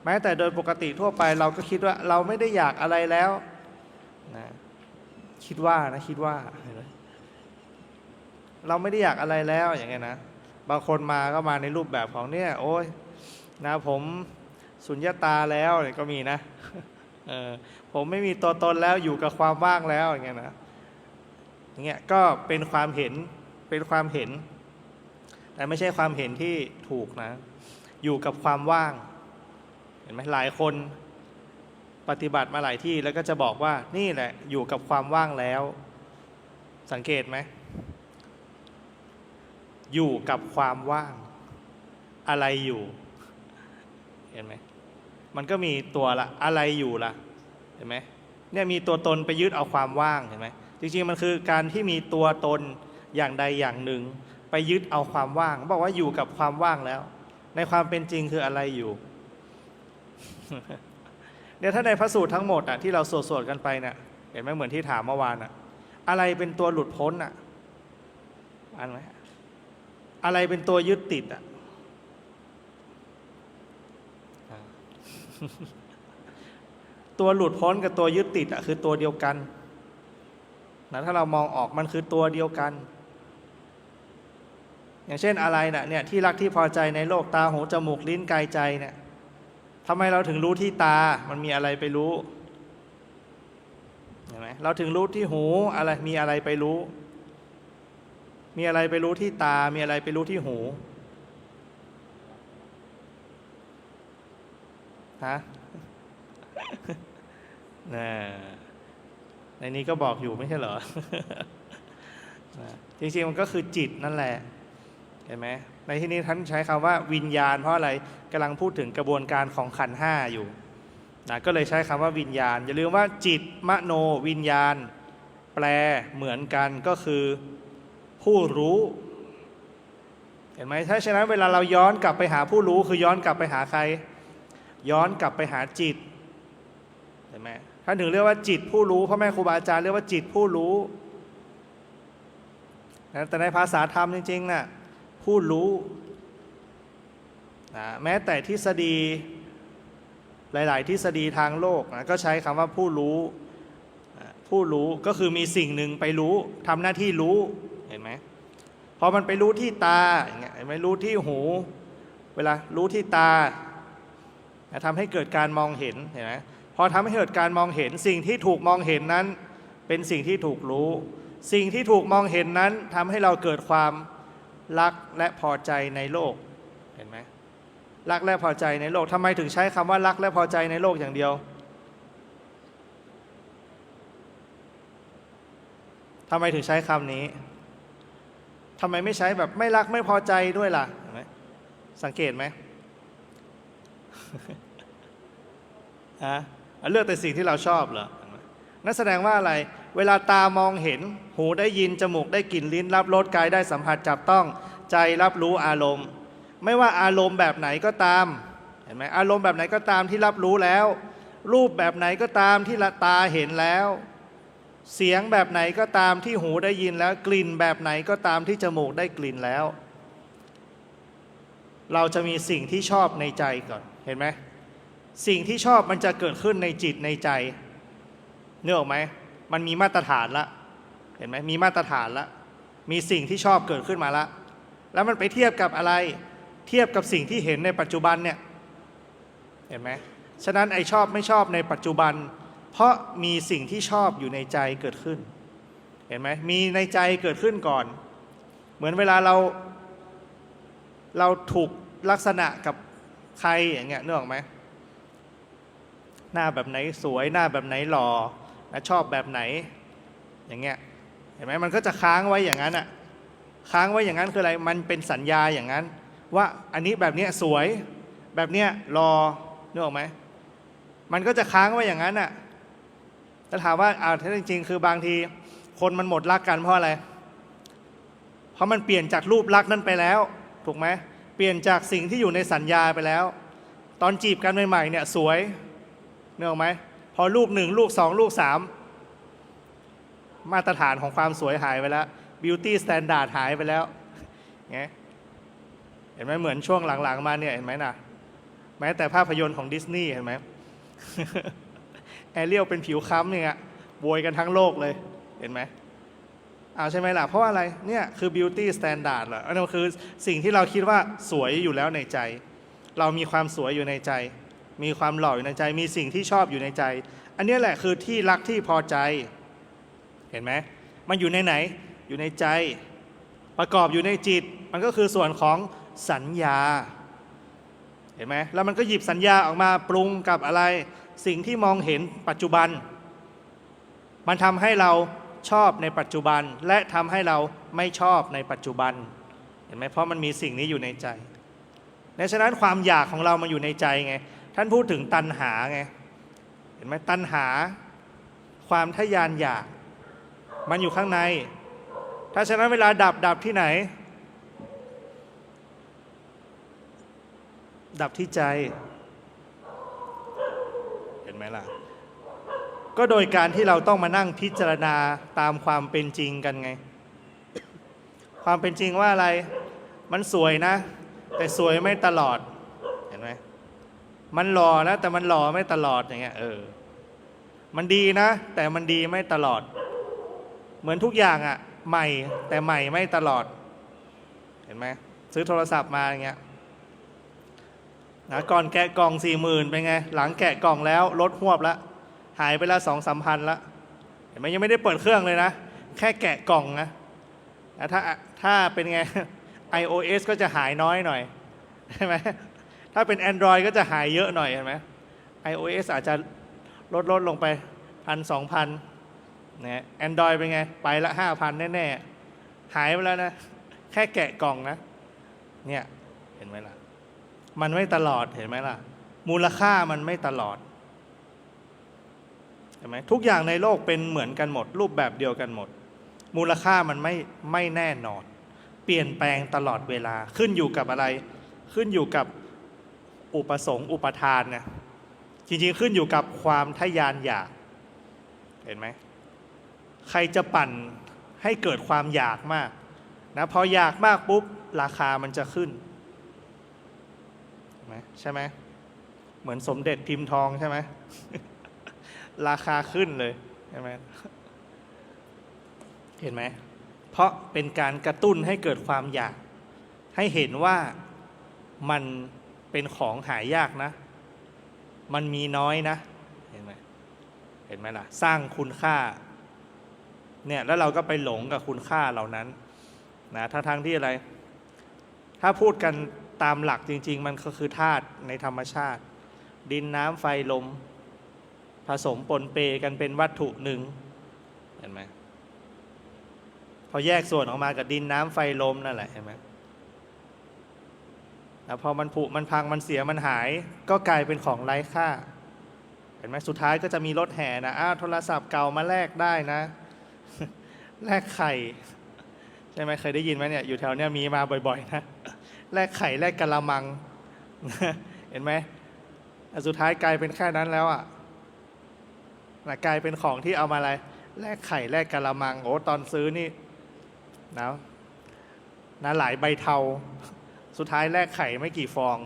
แม้แต่โดยปกติทั่วไปเราก็คิดว่าเราไม่ได้อยากอะไรแล้วนะคิดว่าเห็นไหมเราไม่ได้อยากอะไรแล้วอย่างเงี้ยนะบางคนมาก็มาในรูปแบบของเนี่ยโอ้ยนะผมสุญญตาแล้วเนี่ยก็มีนะผมไม่มีตัวตนแล้วอยู่กับความว่างแล้วอย่างเงี้ยนะอย่างเงี้ยก็เป็นความเห็นแต่ไม่ใช่ความเห็นที่ถูกนะอยู่กับความว่างเห็นไหมหลายคนปฏิบัติมาหลายที่แล้วก็จะบอกว่านี่แหละอยู่กับความว่างแล้วสังเกตไหมอยู่กับความว่างอะไรอยู่เห็นไหมมันก็มีตัวละอะไรอยู่ละเห็นไหมเนี่ยมีตัวตนไปยึดเอาความว่างเห็นไหมจริงๆมันคือการที่มีตัวตนอย่างใดอย่างหนึ่งไปยึดเอาความว่างบอกว่าอยู่กับความว่างแล้วในความเป็นจริงคืออะไรอยู่เนี่ยถ้าในพระสูตรทั้งหมดที่เราสวดกันไปเนี่ยเห็นไหมเหมือนที่ถามเมื่อวานอะไรเป็นตัวหลุดพ้นอ่านไหมอะไรเป็นตัวยึดติดตัวหลุดพ้นกับตัวยึดติดคือตัวเดียวกันนะถ้าเรามองออกมันคือตัวเดียวกันอย่างเช่นอะไรเนี่ยที่รักที่พอใจในโลกตาหูจมูกลิ้นกายใจเนี่ยทำไมเราถึงรู้ที่ตามันมีอะไรไปรู้เห็นไหมเราถึงรู้ที่หูอะไรมีอะไรไปรู้มีอะไรไปรู้ที่ตามีอะไรไปรู้ที่หูฮะในนี้ก็บอกอยู่ไม่ใช่เหรอ จริงๆมันก็คือจิตนั่นแหละเห็นไหมในที่นี้ท่านใช้คำว่าวิญญาณเพราะอะไรกำลังพูดถึงกระบวนการของขันธ์ห้าอยู่นะก็เลยใช้คำว่าวิญญาณอย่าลืมว่าจิตมโนวิญญาณแปลเหมือนกันก็คือผู้รู้เห็นไหมถ้าฉะนั้นเวลาเราย้อนกลับไปหาผู้รู้คือย้อนกลับไปหาใครย้อนกลับไปหาจิตเห็นไหมท่านถึงเรียกว่าจิตผู้รู้พ่อแม่ครูบาอาจารย์เรียกว่าจิตผู้รู้แต่ในภาษาธรรมจริงๆน่ะผู้รู้นะแม้แต่ทฤษฎีหลายๆทฤษฎีทางโลกนะก็ใช้คำว่าผู้รู้ก็คือมีสิ่งหนึ่งไปรู้ทำหน้าที่รู้เห็นไหมพอมันไปรู้ที่ตาอย่างเงี้ยไม่รู้ที่หูเวลารู้ที่ตาทำให้เกิดการมองเห็นเห็นไหมพอทำให้เกิดการมองเห็นสิ่งที่ถูกมองเห็นนั้นเป็นสิ่งที่ถูกรู้สิ่งที่ถูกมองเห็นนั้นทำให้เราเกิดความรักและพอใจในโลกเห็นไหมรักและพอใจในโลกทำไมถึงใช้คำว่ารักและพอใจในโลกอย่างเดียวทำไมถึงใช้คำนี้ทำไมไม่ใช้แบบไม่รักไม่พอใจด้วยล่ะเห็นไหมสังเกตไหม เลือกแต่สิ่งที่เราชอบเหรอนั่นแสดงว่าอะไร เวลาตามองเห็นหูได้ยินจมูกได้กลิ่นลิ้นรับรสกายได้สัมผัสจับต้องใจรับรู้อารมณ์ ไม่ว่าอารมณ์แบบไหนก็ตามเห็นไหมอารมณ์แบบไหนก็ตามที่รับรู้แล้ว รูปแบบไหนก็ตามที่ตาเห็นแล้ว เสียงแบบไหนก็ตามที่หูได้ยินแล้วกลิ่นแบบไหนก็ตามที่จมูกได้กลิ่นแล้ว เราจะมีสิ่งที่ชอบในใจก่อนเห็นไหมสิ่งที่ชอบมันจะเกิดขึ้นในจิตในใจเนื้อออกไหมมันมีมาตรฐานละเห็นไหมมีมาตรฐานละมีสิ่งที่ชอบเกิดขึ้นมาละแล้วมันไปเทียบกับอะไรเทียบกับสิ่งที่เห็นในปัจจุบันเนี่ยเห็นไหมฉะนั้นไอ้ชอบไม่ชอบในปัจจุบันเพราะมีสิ่งที่ชอบอยู่ในใจเกิดขึ้นเห็นไหมมีในใจเกิดขึ้นก่อนเหมือนเวลาเราถูกลักษณะกับใครอย่างเงี้ยนึกออกไหมหน้าแบบไหนสวยหน้าแบบไหนหล่อชอบแบบไหนอย่างเงี้ยเห็นไหมมันก็จะค้างไว้อย่างนั้นอ่ะค้างไว้อย่างนั้นคืออะไรมันเป็นสัญญาอย่างนั้นว่าอันนี้แบบเนี้ยสวยแบบเนี้ยหล่อนึกออกไหมมันก็จะค้างไว้อย่างนั้นอ่ะถ้าถามว่าถ้าจริงๆคือบางทีคนมันหมดรักกันเพราะอะไรเพราะมันเปลี่ยนจากรูปลักษณ์นั้นไปแล้วถูกไหมเปลี่ยนจากสิ่งที่อยู่ในสัญญาไปแล้วตอนจีบกันใหม่ๆเนี่ยสวยนึกออกไหมพอลูก1ลูก2ลูก3มาตรฐานของความสวยหายไปแล้ว beauty standard หายไปแล้วไงเห็นไหมเหมือนช่วงหลังๆมาเนี่ยเห็นไหมนะแม้แต่ภาพยนตร์ของดิสนีย์เห็นไหม แอเรียลเป็นผิวค้ำเนี่ยโวยกันทั้งโลกเลยเห็นไหมใช่ไหมล่ะเพราะอะไรเนี่ยคือ beauty standard เหรออันนั้นคือสิ่งที่เราคิดว่าสวยอยู่แล้วในใจเรามีความสวยอยู่ในใจมีความหล่ออยู่ในใจมีสิ่งที่ชอบอยู่ในใจอันนี้แหละคือที่รักที่พอใจเห็นไหมมันอยู่ในไหนอยู่ในใจประกอบอยู่ในจิตมันก็คือส่วนของสัญญาเห็นไหมแล้วมันก็หยิบสัญญาออกมาปรุงกับอะไรสิ่งที่มองเห็นปัจจุบันมันทำให้เราชอบในปัจจุบันและทำให้เราไม่ชอบในปัจจุบันเห็นไหมเพราะมันมีสิ่งนี้อยู่ในใจในฉะนั้นความอยากของเรามันอยู่ในใจไงท่านพูดถึงตัณหาไงเห็นไหมตัณหาความทะยานอยากมันอยู่ข้างในถ้าฉะนั้นเวลาดับที่ไหนดับที่ใจเห็นไหมล่ะก็โดยการที่เราต้องมานั่งพิจารณาตามความเป็นจริงกันไงความเป็นจริงว่าอะไรมันสวยนะแต่สวยไม่ตลอดเห็นไหมมันหล่อนะแต่มันหล่อไม่ตลอดอย่างเงี้ยมันดีนะแต่มันดีไม่ตลอดเหมือนทุกอย่างอ่ะใหม่แต่ใหม่ไม่ตลอดเห็นไหมซื้อโทรศัพท์มาอย่างเงี้ยนะก่อนแกะกล่อง40,000เป็นไงหลังแกะกล่องแล้วลดหวบแล้วหายไปละ2-3 พันละเห็นไหมยังไม่ได้เปิดเครื่องเลยนะแค่แกะกล่องนะถ้าเป็นไง iOS ก็จะหายน้อยหน่อยใช่ไหมถ้าเป็น Android ก็จะหายเยอะหน่อยเห็นไหม iOS อาจจะลดลงไป1,000-2,000นะ Android เป็นไงไปละ 5,000 แน่ๆหายไปแล้วนะแค่แกะกล่องนะเนี่ยเห็นไหมล่ะมันไม่ตลอดเห็นไหมล่ะมูลค่ามันไม่ตลอดเห็นไหมทุกอย่างในโลกเป็นเหมือนกันหมดรูปแบบเดียวกันหมดมูลค่ามันไม่แน่นอนเปลี่ยนแปลงตลอดเวลาขึ้นอยู่กับอะไรขึ้นอยู่กับอุปสงค์อุปทานเนี่ยจริงๆขึ้นอยู่กับความทะยานอยากเห็นไหมใครจะปั่นให้เกิดความอยากมากนะพออยากมากปุ๊บราคามันจะขึ้นใช่ไหมเหมือนสมเด็จพิมพ์ทองใช่ไหม ราคาขึ้นเลยใช่ไหมเห็นไหมเพราะเป็นการกระตุ้นให้เกิดความอยากให้เห็นว่ามันเป็นของหายากนะมันมีน้อยนะเห็นไหมล่ะสร้างคุณค่าเนี่ยแล้วเราก็ไปหลงกับคุณค่าเหล่านั้นนะทั้งที่อะไรถ้าพูดกันตามหลักจริงๆมันก็คือธาตุในธรรมชาติดินน้ำไฟลมผสมปนเปกันเป็นวัตถุหนึ่งเห็นไหมพอแยกส่วนออกมากับดินน้ำไฟลมนั่นแหละเห็นไหมแล้วพอมันผุมันพังมันเสียมันหายก็กลายเป็นของไร้ค่าเห็นไหมสุดท้ายก็จะมีรถแห่นะโทรศัพท์เก่ามาแลกได้นะ แลกไข่ใช่ไหมเคยได้ยินไหมเนี่ยอยู่แถวเนี้ยมีมาบ่อยๆนะแลกไข่แลกกะละมัง เห็นไหมสุดท้ายกลายเป็นแค่นั้นแล้วอ่ะกลายเป็นของที่เอามาอะไรแลกไข่แลกกะละมังโอ้ตอนซื้อนี่นะหลายใบเทาสุดท้ายแลกไข่ไม่กี่ฟอง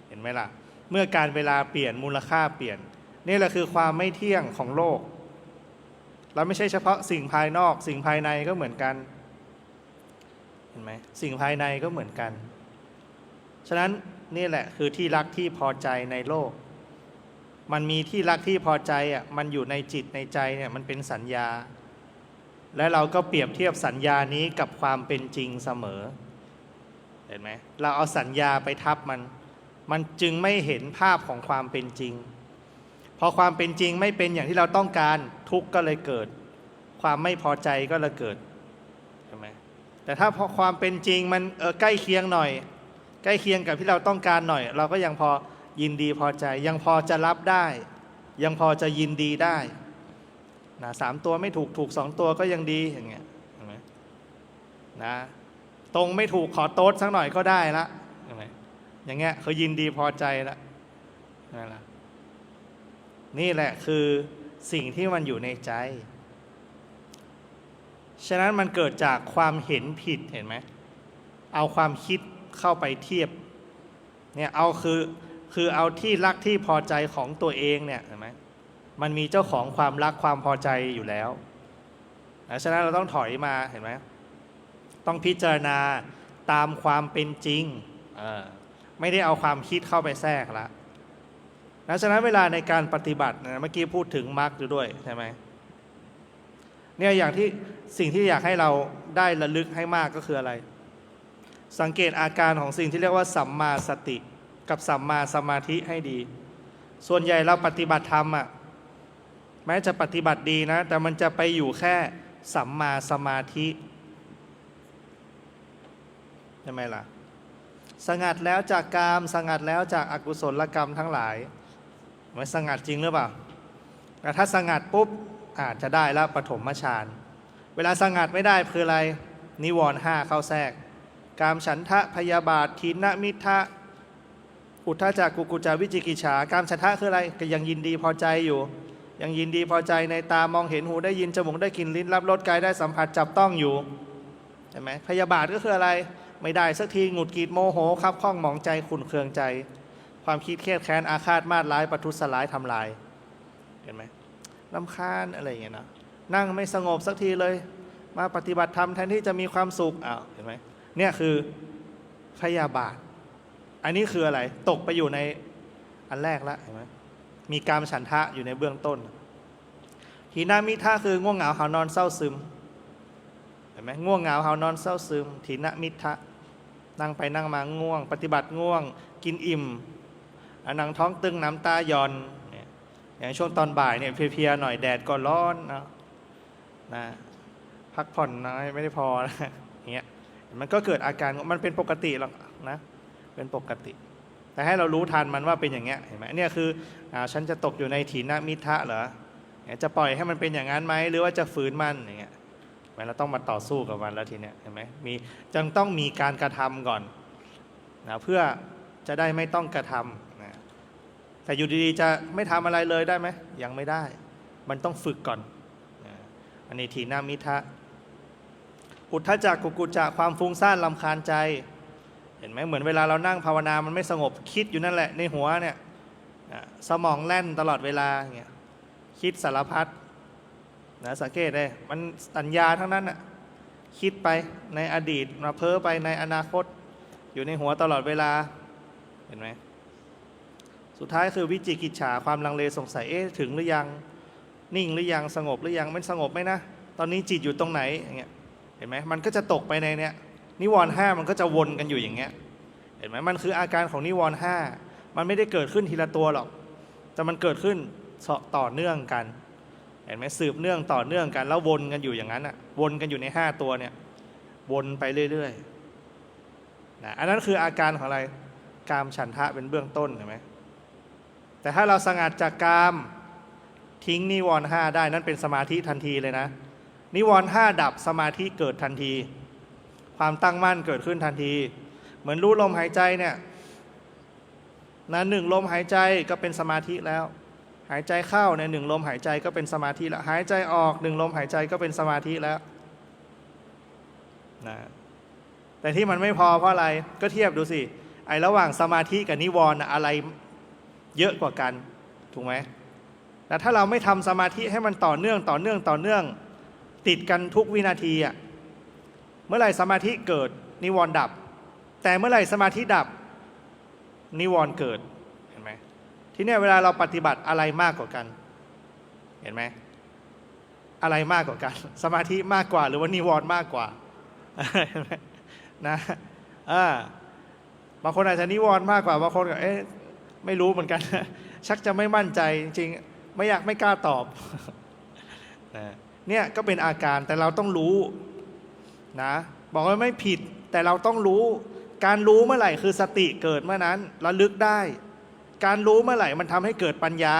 เห็นไหมล่ะเมื่อการเวลาเปลี่ยนมูลค่าเปลี่ยนนี่แหละคือความไม่เที่ยงของโลกเราไม่ใช่เฉพาะสิ่งภายนอกสิ่งภายในก็เหมือนกันเห็นไหมสิ่งภายในก็เหมือนกันฉะนั้นนี่แหละคือที่รักที่พอใจในโลกมันมีที่รักที่พอใจอ่ะมันอยู่ในจิตในใจเนี่ยมันเป็นสัญญาและเราก็เปรียบเทียบสัญญานี้กับความเป็นจริงเสมอเห็นไหมเราเอาสัญญาไปทับมันจึงไม่เห็นภาพของความเป็นจริงพอความเป็นจริงไม่เป็นอย่างที่เราต้องการทุกข์ก็เลยเกิดความไม่พอใจก็เลยเกิดใช่ไหมแต่ถ้าพอความเป็นจริงมันใกล้เคียงหน่อยใกล้เคียงกับที่เราต้องการหน่อยเราก็ยังพอยินดีพอใจยังพอจะรับได้ยังพอจะยินดีได้นะ3 ตัวไม่ถูก2 ตัวก็ยังดีอย่างเงี้ยเห็นไหมนะตรงไม่ถูกขอโต๊ดสักหน่อยก็ได้ละเห็นไหมอย่างเงี้ยเขายินดีพอใจละนั่นแหละนี่แหละคือสิ่งที่มันอยู่ในใจฉะนั้นมันเกิดจากความเห็นผิดเห็นไหมเอาความคิดเข้าไปเทียบเนี่ยเอาคือเอาที่รักที่พอใจของตัวเองเนี่ยเห็นไหมมันมีเจ้าของความรักความพอใจอยู่แล้วฉะนั้นเราต้องถอยมาเห็นไหมต้องพิจารณาตามความเป็นจริงไม่ได้เอาความคิดเข้าไปแทรกละฉะนั้นเวลาในการปฏิบัติเมื่อกี้พูดถึงมรรคอยู่ด้วยใช่ไหมเนี่ยอย่างที่สิ่งที่อยากให้เราได้ระลึกให้มากก็คืออะไรสังเกตอาการของสิ่งที่เรียกว่าสัมมาสติกับสัมมาสมาธิให้ดีส่วนใหญ่เราปฏิบัติธรรมอ่ะแม้จะปฏิบัติดีนะแต่มันจะไปอยู่แค่สัมมาสมาธิใช่ไหมล่ะสงัดแล้วจากกามสงัดแล้วจากอกุศลกรรมทั้งหลายมันสงัดจริงหรือเปล่าแต่ถ้าสงัดปุ๊บอาจจะได้แล้วปฐมฌานเวลาสงัดไม่ได้คืออะไรนิวรณ์5เข้าแทรกกามฉันทะพยาบาททินมิทะอุทธัจจะกุกุจจาวิจิกิจฉากามฉันทะคืออะไรก็ยังยินดีพอใจอยู่ยังยินดีพอใจในตามองเห็นหูได้ยินจมูกได้กลิ่นลิ้นรับรสกายได้สัมผัสจับต้องอยู่ใช่ไหมพยาบาทก็คืออะไรไม่ได้สักทีหงุดหงิดโมโหครับข้องหมองใจขุ่นเคืองใจความคิดเครียดแค้นอาฆาตมาดร้ายประทุษร้ายทำลายเห็นไหมรำคาญอะไรอย่างเงี้ยนะนั่งไม่สงบสักทีเลยมาปฏิบัติธรรมแทนที่จะมีความสุขเห็นไหมเนี่ยคือพยาบาทอันนี้คืออะไรตกไปอยู่ในอันแรกละเห็นไหมมีกามฉันทะอยู่ในเบื้องต้นทีนามิทะคือง่วงเหงาหานอนเศร้าซึมเห็นไหมง่วงเหงาหานอนเศร้าซึมทีนามิทะนั่งไปนั่งมาง่วงปฏิบัติง่วงกินอิ่มหนังท้องตึงน้ำตาย่อนอย่างช่วงตอนบ่ายเนี่ยเพลียๆหน่อยแดดก็ร้อนนะพักผ่อนน้อยไม่ได้พอนะอย่างเงี้ยมันก็เกิดอาการมันเป็นปกติหรอกนะเป็นปกติแต่ให้เรารู้ทันมันว่าเป็นอย่างเงี้ยเห็นไหมเนี่ยคือฉันจะตกอยู่ในถีนมิทะเหรอจะปล่อยให้มันเป็นอย่างนั้นไหมหรือว่าจะฝืนมันอย่างเงี้ยเราต้องมาต่อสู้กับมันแล้วทีเนี้ยเห็นไหมจึงต้องมีการกระทำก่อนนะเพื่อจะได้ไม่ต้องกระทำนะแต่อยู่ดีๆจะไม่ทำอะไรเลยได้ไหมยังไม่ได้มันต้องฝึกก่อนนะอันนี้ถีนมิทะอุทธัจจะกุกุจจะความฟุ้งซ่านรำคาญใจเห็นไหมเหมือนเวลาเรานั่งภาวนามันไม่สงบคิดอยู่นั่นแหละในหัวเนี่ยสมองแล่นตลอดเวลาเงี้ยคิดสารพัดนะสังเกตเลยมันสัญญาทั้งนั้นน่ะคิดไปในอดีตมาเพ้อไปในอนาคตอยู่ในหัวตลอดเวลาเห็นไหมสุดท้ายคือวิจิกิจฉาความลังเลสงสัยถึงหรือยังนิ่งหรือยังสงบหรือยังไม่สงบไหมนะตอนนี้จิตอยู่ตรงไหนอย่างเงี้ยเห็นไหมมันก็จะตกไปในเนี้ยนิวรณ์5มันก็จะวนกันอยู่อย่างเงี้ยเห็นไหมมันคืออาการของนิวรณ์5มันไม่ได้เกิดขึ้นทีละตัวหรอกแต่มันเกิดขึ้นต่อเนื่องกันเห็นไหมสืบเนื่องต่อเนื่องกันแล้ววนกันอยู่อย่างนั้นวนกันอยู่ใน5ตัวเนี่ยวนไปเรื่อยๆนะอันนั้นคืออาการของอะไรกามฉันทะเป็นเบื้องต้นเห็นไหมแต่ถ้าเราสงัดจากกามท ทิ้งนิวรณ์ห้าได้นั่นเป็นสมาธิทันทีเลยนะนิวรณ์ห้าดับสมาธิเกิดทันทีความตั้งมั่นเกิดขึ้นทันทีเหมือนรู้ลมหายใจเนี่ยนะหนึ่งลมหายใจก็เป็นสมาธิแล้วหายใจเข้าในหนึ่งลมหายใจก็เป็นสมาธิแล้วหายใจออกหนึ่งลมหายใจก็เป็นสมาธิแล้วนะแต่ที่มันไม่พอเพราะอะไรก็เทียบดูสิไอ้ระหว่างสมาธิกับนิวรณ์อะไรเยอะกว่ากันถูกไหมแต่ถ้าเราไม่ทำสมาธิให้มันต่อเนื่องติดกันทุกวินาทีอ่ะเมื่อไหร่สมาธิเกิดนิวรณ์ดับแต่เมื่อไหร่สมาธิดับนิวรณ์เกิดเห็นไหมทีนี้เวลาเราปฏิบัติอะไรมากกว่ากันเห็นไหมอะไรมากกว่ากันสมาธิมากกว่าหรือว่านิวรณ์มากกว่าเห็นไหมนะบางคนอาจจะนิวรณ์มากกว่าบางคนก็ไม่รู้เหมือนกันชักจะไม่มั่นใจจริงๆไม่กล้าตอบเนี่ยก็เป็นอาการแต่เราต้องรู้นะบอกว่าไม่ผิดแต่เราต้องรู้การรู้เมื่อไหร่คือสติเกิดเมื่อนั้นระลึกได้การรู้เมื่อไหร่มันทำให้เกิดปัญญา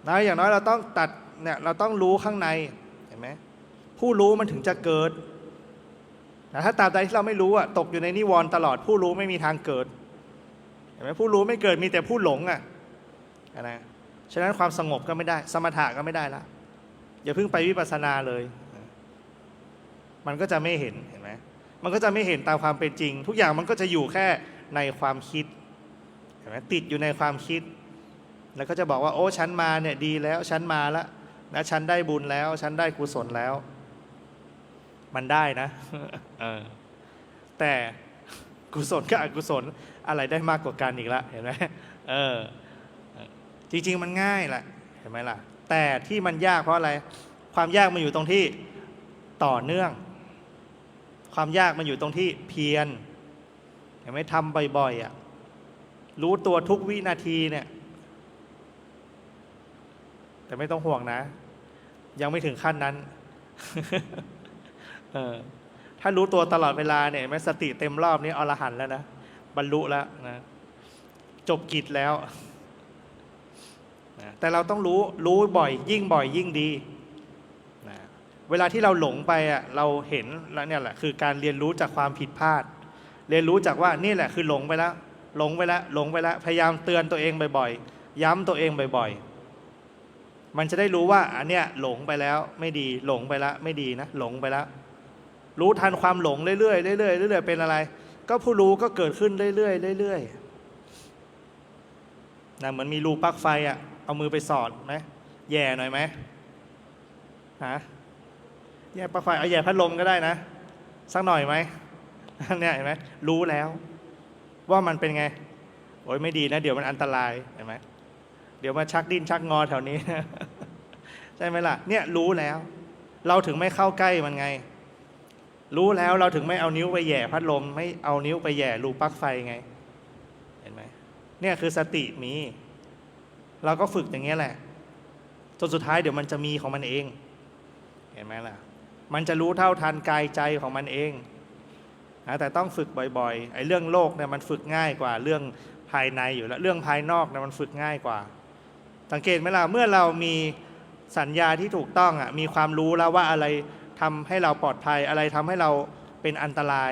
นะอย่างน้อยเราต้องตัดเนี่ยเราต้องรู้ข้างในเห็นไหมผู้รู้มันถึงจะเกิดนะถ้าตราบใดที่เราไม่รู้ตกอยู่ในนิวรณ์ตลอดผู้รู้ไม่มีทางเกิดเห็นไหมผู้รู้ไม่เกิดมีแต่ผู้หลงนะฉะนั้นความสงบก็ไม่ได้สมถะก็ไม่ได้ละอย่าเพิ่งไปวิปัสสนาเลยมันก็จะไม่เห็นไหมมันก็จะไม่เห็นตามความเป็นจริงทุกอย่างมันก็จะอยู่แค่ในความคิดเห็นไหมติดอยู่ในความคิดแล้วก็จะบอกว่าโอ้ฉันมาเนี่ยดีแล้วฉันมาแล้วนะฉันได้บุญแล้วฉันได้กุศลแล้วมันได้นะแต่กุศลกับอกุศลอะไรได้มากกว่ากันอีกละเห็นไหมจริงๆมันง่ายแหละเห็นไหมล่ะแต่ที่มันยากเพราะอะไรความยากมันอยู่ตรงที่ต่อเนื่องความยากมันอยู่ตรงที่เพียรเห็นไหมทำบ่อยๆรู้ตัวทุกวินาทีเนี่ยแต่ไม่ต้องห่วงนะยังไม่ถึงขั้นนั้น ถ้ารู้ตัวตลอดเวลาเนี่ยแม้สติเต็มรอบนี้อรหันต์แล้วนะบรรลุแล้วนะจบกิจแล้วนะแต่เราต้องรู้บ่อยยิ่งดีนะเวลาที่เราหลงไปเราเห็นแล้วเนี่ยแหละคือการเรียนรู้จากความผิดพลาดเรียนรู้จากว่านี่แหละคือหลงไปแล้วพยายามเตือนตัวเองบ่อยๆย้ำตัวเองบ่อยๆมันจะได้รู้ว่าอันเนี้ยหลงไปแล้วไม่ดีหลงไปแล้วไม่ดีนะหลงไปแล้วรู้ทันความหลงเรื่อยๆเป็นอะไรก็ผู้รู้ก็เกิดขึ้นเรื่อยๆนะเหมือนมีรูปลั๊กไฟเอามือไปสอดไหมแย่หน่อยไหมแย่ปลั๊กไฟเอาแย่พัดลมก็ได้นะสักหน่อยไหมเนี่ยเห็นไหมรู้แล้วว่ามันเป็นไงโอ้ยไม่ดีนะเดี๋ยวมันอันตรายเห็นไหมเดี๋ยวมาชักดิ้นชักงอแถวนี้ ใช่ไหมล่ะเนี่ยรู้แล้วเราถึงไม่เข้าใกล้มันไงรู้แล้วเราถึงไม่เอานิ้วไปแย่พัดลมไม่เอานิ้วไปแย่รูปลั๊กไฟไงเห็นไหมเนี่ยคือสติมีเราก็ฝึกอย่างเงี้ยแหละจนสุดท้ายเดี๋ยวมันจะมีของมันเองเห็นไหมล่ะมันจะรู้เท่าทันกายใจของมันเองนะแต่ต้องฝึกบ่อยๆไอ้เรื่องโลกเนี่ยมันฝึกง่ายกว่าเรื่องภายในอยู่แล้วเรื่องภายนอกเนี่ยมันฝึกง่ายกว่าสังเกตไหมล่ะเมื่อเรามีสัญญาที่ถูกต้องมีความรู้แล้วว่าอะไรทำให้เราปลอดภัยอะไรทำให้เราเป็นอันตราย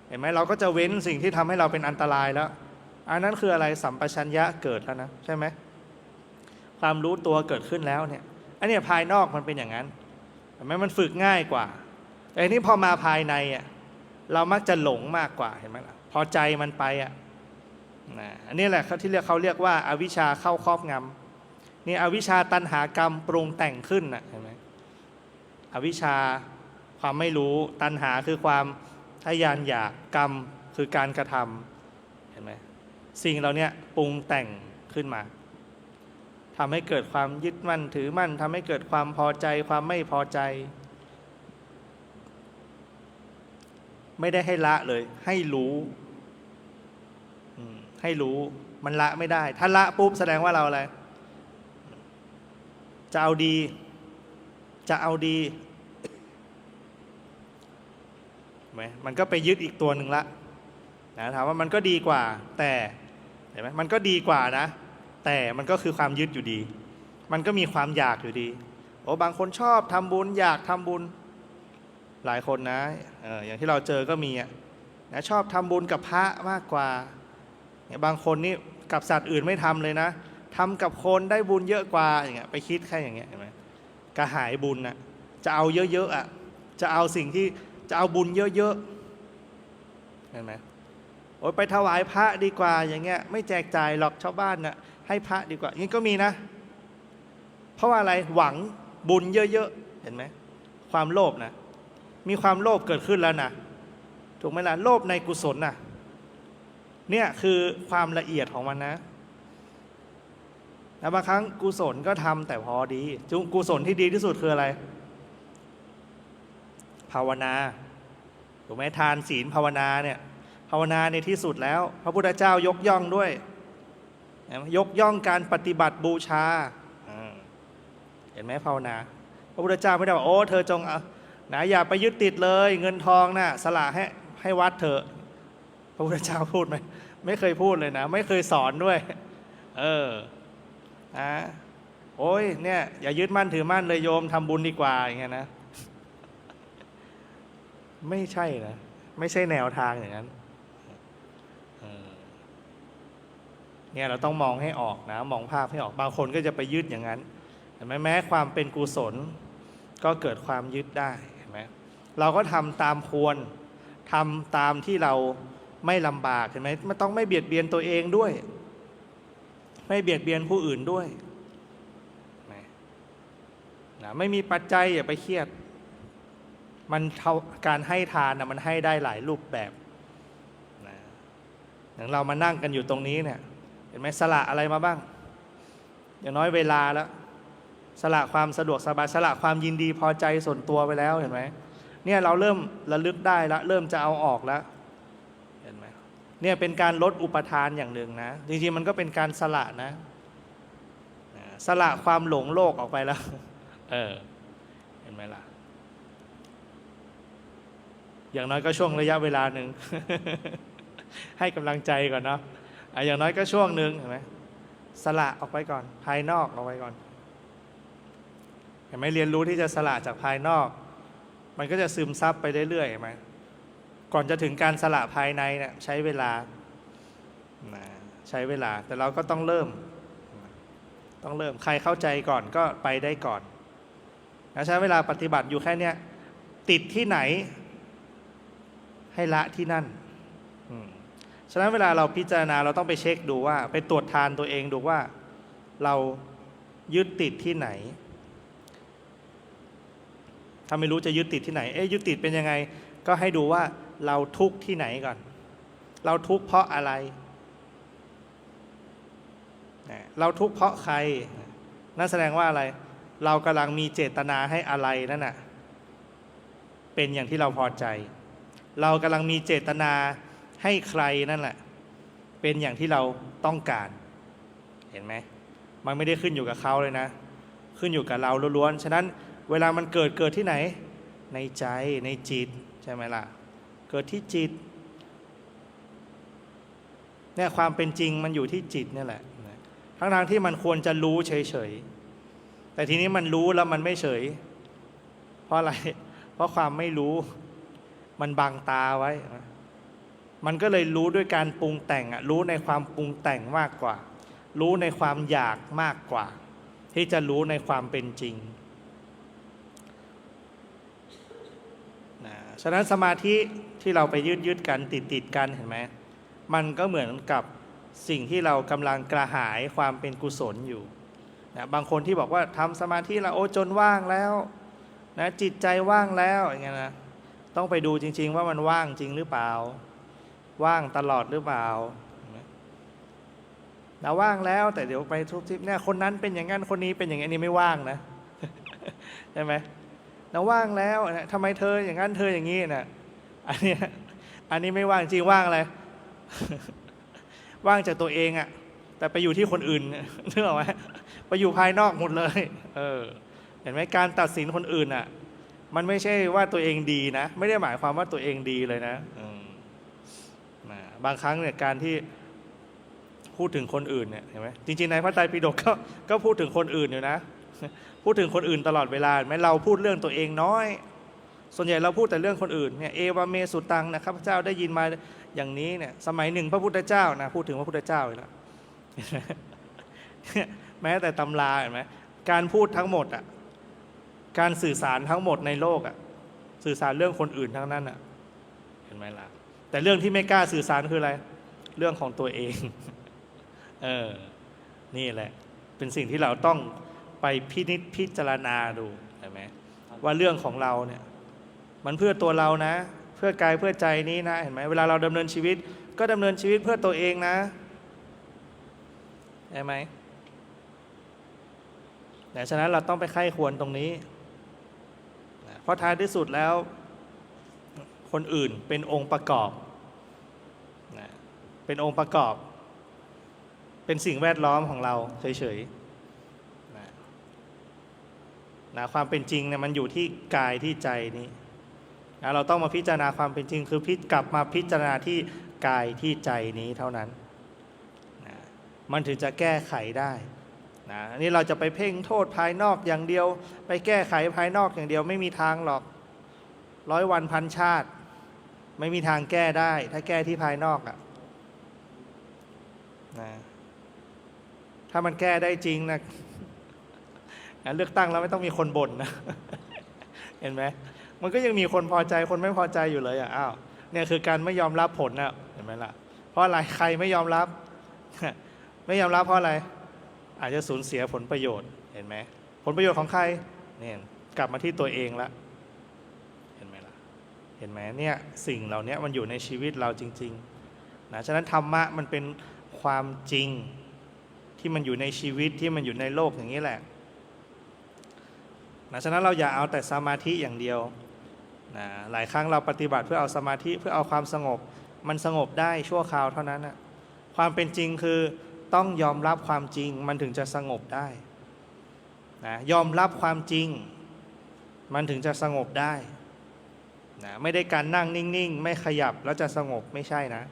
เห็นไหมเราก็จะเว้นสิ่งที่ทำให้เราเป็นอันตรายแล้วอันนั้นคืออะไรสัมปชัญญะเกิดแล้วนะใช่ไหมความรู้ตัวเกิดขึ้นแล้วเนี่ยอันนี้ภายนอกมันเป็นอย่างนั้นเห็นไหมมันฝึกง่ายกว่าแต่อันนี้พอมาภายในเรามักจะหลงมากกว่าเห็นไหมล่ะพอใจมันไปอันนี้แหละเขาเรียกว่าอวิชชาเข้าครอบงำนี่อวิชชาตัณหากรรมปรุงแต่งขึ้นเห็นไหมอวิชชาความไม่รู้ตัณหาคือความทะยานอยากกรรมคือการกระทำเห็นไหมสิ่งเราเนี่ยปรุงแต่งขึ้นมาทำให้เกิดความยึดมั่นถือมั่นทำให้เกิดความพอใจความไม่พอใจไม่ได้ให้ละเลยให้รู้มันละไม่ได้ถ้าละปุ๊บแสดงว่าเราอะไรจะเอาดีไหมมันก็ไปยึดอีกตัวหนึ่งละนะถามว่ามันก็ดีกว่าแต่เห็นไหมมันก็ดีกว่านะแต่มันก็คือความยึดอยู่ดี มันก็มีความอยากอยู่ดีโอ้บางคนชอบทำบุญอยากทำบุญหลายคนนะอย่างที่เราเจอก็มีนะชอบทำบุญกับพระมากกว่าบางคนนี่กับสัตว์อื่นไม่ทำเลยนะทำกับคนได้บุญเยอะกว่าอย่างเงี้ยไปคิดแค่อย่างเงี้ยเห็นไหมกระหายบุญน่ะจะเอาเยอะๆจะเอาสิ่งที่จะเอาบุญเยอะๆเห็นไหมโอ้ยไปถวายพระดีกว่าอย่างเงี้ยไม่แจกจ่ายหรอกชาวบ้านน่ะให้พระดีกว่างี้ก็มีนะเพราะว่าอะไรหวังบุญเยอะๆเห็นไหมความโลภนะมีความโลภเกิดขึ้นแล้วนะถูกไหมล่ะโลภในกุศลนะเนี่ยคือความละเอียดของมันนะแล้วบางครั้งกุศลก็ทำแต่พอดีกุศลที่ดีที่สุดคืออะไรภาวนาถูกไหมทานศีลภาวนาเนี่ยภาวนาในที่สุดแล้วพระพุทธเจ้ายกย่องด้วยยกย่องการปฏิบัติบูชาเห็นไหมภาวนาพระพุทธเจ้าไม่ได้บอกโอ้เธอจงนะอย่าไปยึดติดเลยเงินทองนะสละให้วัดเถอะพระพุทธเจ้าพูดไหมไม่เคยพูดเลยนะไม่เคยสอนด้วยโอ้ยเนี่ยอย่ายึดมั่นถือมั่นเลยโยมทำบุญดีกว่าอย่างเงี้ยนะไม่ใช่นะไม่ใช่แนวทางอย่างนั้นเนี่ยเราต้องมองให้ออกนะมองภาพให้ออกบางคนก็จะไปยึดอย่างนั้นเห็นไหมแม้ความเป็นกุศลก็เกิดความยึดได้เห็นไหมเราก็ทำตามควรทำตามที่เราไม่ลำบากเห็นไหมไม่ต้องไม่เบียดเบียนตัวเองด้วยไม่เบียดเบียนผู้อื่นด้วยนะไม่มีปัจจัยอย่าไปเครียดมันการให้ทานนะมันให้ได้หลายรูปแบบนะอย่างเรามานั่งกันอยู่ตรงนี้เนี่ยเห็นไหมสละอะไรมาบ้างอย่างน้อยเวลาแล้วสละความสะดวกสบายสละความยินดีพอใจส่วนตัวไปแล้วเห็นไหมเนี่ยเราเริ่มระลึกได้แล้วเริ่มจะเอาออกแล้วเห็นไหมเนี่ยเป็นการลดอุปทานอย่างหนึ่งนะจริงๆมันก็เป็นการสละนะสละความหลงโลกออกไปแล้วเห็นไหมล่ะอย่างน้อยก็ช่วงระยะเวลาหนึ่ง ให้กำลังใจก่อนเนาะอย่างน้อยก็ช่วงหนึ่งเห็นไหมสละออกไปก่อนภายนอกออกไปก่อนเห็นไหมเรียนรู้ที่จะสละจากภายนอกมันก็จะซึมซับไปเรื่อยๆเห็นไหมก่อนจะถึงการสละภายในเนี่ยใช้เวลาแต่เราก็ต้องเริ่มใครเข้าใจก่อนก็ไปได้ก่อนใช้เวลาปฏิบัติอยู่แค่เนี้ยติดที่ไหนให้ละที่นั่นฉะนั้นเวลาเราพิจารณาเราต้องไปเช็คดูว่าไปตรวจทานตัวเองดูว่าเรายึดติดที่ไหนถ้าไม่รู้จะยึดติดที่ไหนยึดติดเป็นยังไงก็ให้ดูว่าเราทุกข์ที่ไหนก่อนเราทุกข์เพราะอะไรเราทุกข์เพราะใครนั่นแสดงว่าอะไรเรากำลังมีเจตนาให้อะไรนั่นน่ะเป็นอย่างที่เราพอใจเรากำลังมีเจตนาให้ใครนั่นแหละเป็นอย่างที่เราต้องการเห็นไหมมันไม่ได้ขึ้นอยู่กับเขาเลยนะขึ้นอยู่กับเราล้วนๆฉะนั้นเวลามันเกิดที่ไหนในใจในจิตใช่ไหมล่ะเกิดที่จิตเนี่ยความเป็นจริงมันอยู่ที่จิตนี่แหละทั้งที่มันควรจะรู้เฉยๆแต่ทีนี้มันรู้แล้วมันไม่เฉยเพราะอะไรเพราะความไม่รู้มันบังตาไว้มันก็เลยรู้ด้วยการปรุงแต่งรู้ในความปรุงแต่งมากกว่ารู้ในความอยากมากกว่าที่จะรู้ในความเป็นจริงฉะนั้นสมาธิที่เราไปยึดกันติดกันเห็นไหมมันก็เหมือนกับสิ่งที่เรากำลังกระหายความเป็นกุศลอยู่นะบางคนที่บอกว่าทำสมาธิแล้วโอ้จนว่างแล้วนะจิตใจว่างแล้วอย่างเงี้ยนะต้องไปดูจริงๆว่ามันว่างจริงหรือเปล่าว่างตลอดหรือเปล่าเราว่างแล้วแต่เดี๋ยวไปทุกทิศเนี่ยคนนั้นเป็นอย่างนั้นคนนี้เป็นอย่างนี้ไม่ว่างนะใช่ไหมเราว่างแล้วทำไมเธออย่างนั้นเธออย่างนี้นะอันนี้ไม่ว่างจริงว่างอะไร ว่างจากตัวเองอ่ะแต่ไปอยู่ที่คนอื่นนึกออกไหมไปอยู่ภายนอกหมดเลยเห็นไหมการตัดสินคนอื่นอ่ะมันไม่ใช่ว่าตัวเองดีนะไม่ได้หมายความว่าตัวเองดีเลยนะบางครั้งเนี่ยการที่ พูดถึงคนอื่นเนี่ยเห็นไหมจริงๆในพระไตรปิฎกก็พูดถึงคนอื่นอยู่นะพูดถึงคนอื่นตลอดเวลาไหมเราพูดเรื่องตัวเองน้อยส่วนใหญ่เราพูดแต่เรื่องคนอื่นเนี่ยเอวาเมสุตังนะครับพระเจ้าได้ยินมาอย่างนี้เนี่ยสมัยหนึ่งพระพุทธเจ้านะพูดถึงพระพุทธเจ้าอีกแล้ว แม้แต่ตำราเห็นไหมการพูดทั้งหมดอ่ะการสื่อสารทั้งหมดในโลกอ่ะสื่อสารเรื่องคนอื่นทั้งนั้นอ่ะเห็นไหมล่ะแต่เรื่องที่ไม่กล้าสื่อสารคืออะไรเรื่องของตัวเอง นี่แหละเป็นสิ่งที่เราต้องไปพินิจพิจารณาดูใช่ไหมว่าเรื่องของเราเนี่ยมันเพื่อตัวเรานะเพื่อกายเพื่อใจนี้นะเห็นไหมเวลาเราดำเนินชีวิตก็ดำเนินชีวิตเพื่อตัวเองนะใช่ไหมแต่ฉะนั้นเราต้องไปไข้ควรตรงนี้เพราะท้ายที่สุดแล้วคนอื่นเป็นองค์ประกอบเป็นองค์ประกอบเป็นสิ่งแวดล้อมของเราเฉยๆนะความเป็นจริงเนี่ยมันอยู่ที่กายที่ใจนี้นะเราต้องมาพิจารณาความเป็นจริงคือกลับมาพิจารณาที่กายที่ใจนี้เท่านั้นนะมันถึงจะแก้ไขได้นะนี่เราจะไปเพ่งโทษภายนอกอย่างเดียวไปแก้ไขภายนอกอย่างเดียวไม่มีทางหรอก100 วันพันชาติไม่มีทางแก้ได้ถ้าแก้ที่ภายนอกอ่ะนะถ้ามันแก้ได้จริงนะเลือกตั้งแล้วไม่ต้องมีคนบ่นนะ เห็นไหมมันก็ยังมีคนพอใจคนไม่พอใจอยู่เลยอ่ะอ้าวเนี่ยคือการไม่ยอมรับผลนะเห็นไหมล่ะเพราะอะไรใครไม่ยอมรับ ไม่ยอมรับเพราะอะไรอาจจะสูญเสียผลประโยชน์เห็นไหมผลประโยชน์ของใครเนี่ยกลับมาที่ตัวเองละเห็นไหมล่ะเห็นไหมเนี่ยสิ่งเหล่านี้มันอยู่ในชีวิตเราจริงๆนะฉะนั้นธรรมะมันเป็นความจริงที่มันอยู่ในชีวิตที่มันอยู่ในโลกอย่างนี้แหละนะฉะนั้นเราอย่าเอาแต่สมาธิอย่างเดียวนะหลายครั้งเราปฏิบัติเพื่อเอาสมาธิเพื่อเอาความสงบมันสงบได้ชั่วคราวเท่านั้นนะความเป็นจริงคือต้องยอมรับความจริงมันถึงจะสงบได้นะยอมรับความจริงมันถึงจะสงบได้นะไม่ได้การนั่งนิ่งๆไม่ขยับแล้วจะสงบไม่ใช่นะ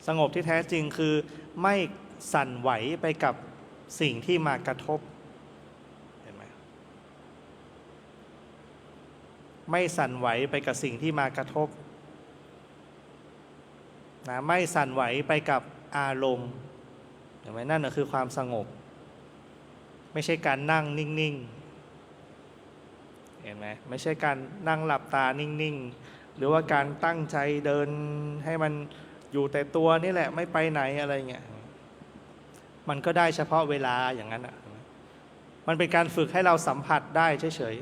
สงบที่แท้จริงคือไม่สั่นไหวไปกับสิ่งที่มากระทบเห็นไหมไม่สั่นไหวไปกับสิ่งที่มากระทบนะไม่สั่นไหวไปกับอารมณ์เห็นไหมนั่นน่ะคือความสงบไม่ใช่การนั่งนิ่งๆเห็นไหมไม่ใช่การนั่งหลับตานิ่งๆหรือว่าการตั้งใจเดินให้มันอยู่แต่ตัวนี่แหละไม่ไปไหนอะไรเงี้ยมันก็ได้เฉพาะเวลาอย่างนั้นอ่ะมันเป็นการฝึกให้เราสัมผัสได้เฉย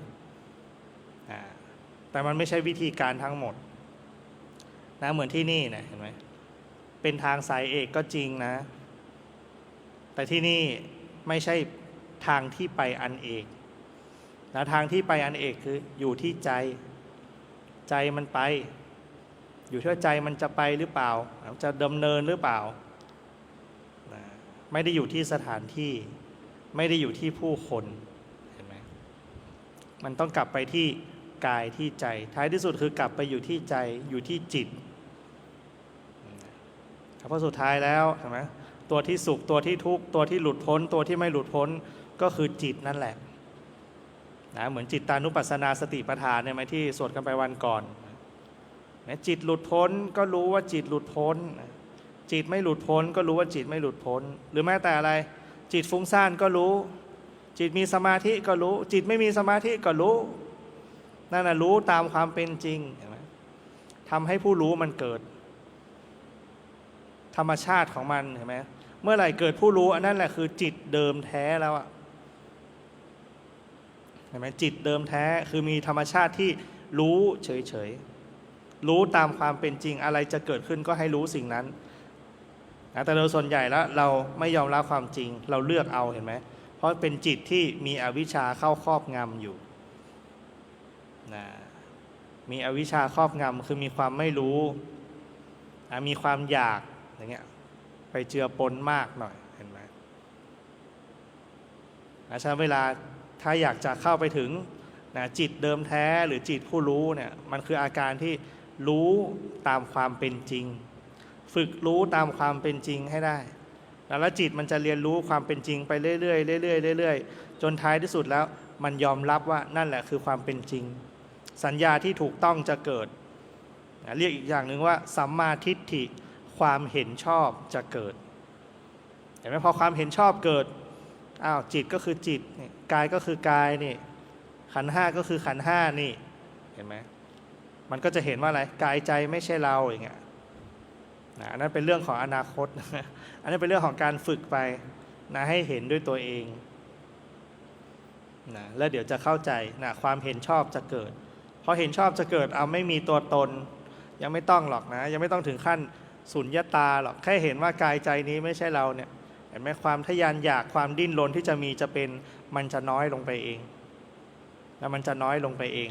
ๆแต่มันไม่ใช่วิธีการทั้งหมดนะเหมือนที่นี่นะเห็นไหมเป็นทางสายเอกก็จริงนะแต่ที่นี่ไม่ใช่ทางที่ไปอันเอกนะทางที่ไปอันเอกคืออยู่ที่ใจใจมันไปอยู่ที่ใจมันจะไปหรือเปล่าจะดำเนินหรือเปล่าไม่ได้อยู่ที่สถานที่ไม่ได้อยู่ที่ผู้คนเห็นไหมมันต้องกลับไปที่กายที่ใจท้ายที่สุดคือกลับไปอยู่ที่ใจอยู่ที่จิตเพราะสุดท้ายแล้วเห็นไหมตัวที่สุขตัวที่ทุกข์ตัวที่หลุดพ้นตัวที่ไม่หลุดพ้นก็คือจิตนั่นแหละนะเหมือนจิตตานุปัสสนาสติปัฏฐานเนี่ยไหมที่สวดกันไปวันก่อนจิตหลุดพ้นก็รู้ว่าจิตหลุดพ้นจิตไม่หลุดพ้นก็รู้ว่าจิตไม่หลุดพ้นหรือแม้แต่อะไรจิตฟุ้งซ่านก็รู้จิตมีสมาธิก็รู้จิตไม่มีสมาธิก็รู้นั่นน่ะรู้ตามความเป็นจริงเห็นไหมทำให้ผู้รู้มันเกิดธรรมชาติของมันเห็นไหมเมื่อไหร่เกิดผู้รู้อันนั้นแหละคือจิตเดิมแท้แล้วอะเห็นไหมจิตเดิมแท้คือมีธรรมชาติที่รู้เฉยๆรู้ตามความเป็นจริงอะไรจะเกิดขึ้นก็ให้รู้สิ่งนั้นนะแต่โดยส่วนใหญ่แล้วเราไม่ยอมรับความจริงเราเลือกเอาเห็นไหมเพราะเป็นจิตที่มีอวิชชาเข้าครอบงำอยู่นะมีอวิชชาครอบงำคือมีความไม่รู้มีความอยากอย่างเงี้ยไปเจือปนมากหน่อยเห็นไหมฉะนั้นเวลาถ้าอยากจะเข้าไปถึงนะจิตเดิมแท้หรือจิตผู้รู้เนี่ยมันคืออาการที่รู้ตามความเป็นจริง ฝึกรู้ตามความเป็นจริงให้ได้แล้วจิตมันจะเรียนรู้ความเป็นจริงไปเรื่อยๆเรื่อยๆเรื่อยๆจนท้ายที่สุดแล้วมันยอมรับว่านั่นแหละคือความเป็นจริงสัญญาที่ถูกต้องจะเกิดเรียกอีกอย่างหนึ่งว่าสัมมาทิฏฐิความเห็นชอบจะเกิดเห็นไหมพอความเห็นชอบเกิดจิตก็คือจิตกายก็คือกายนี่ขันธ์ห้าก็คือขันธ์ห้านี่เห็นไหมมันก็จะเห็นว่าอะไรกายใจไม่ใช่เราอย่างเงี้ยอันนั้นเป็นเรื่องของอนาคตอันนั้นเป็นเรื่องของการฝึกไปให้เห็นด้วยตัวเองแล้วเดี๋ยวจะเข้าใจความเห็นชอบจะเกิดพอเห็นชอบจะเกิดไม่มีตัวตนยังไม่ต้องหรอกนะยังไม่ต้องถึงขั้นสุญญตาหรอกแค่เห็นว่ากายใจนี้ไม่ใช่เราเนี่ยเห็นไหมความทะยานอยากความดิ้นรนที่จะมีจะเป็นมันจะน้อยลงไปเองแล้วมันจะน้อยลงไปเอง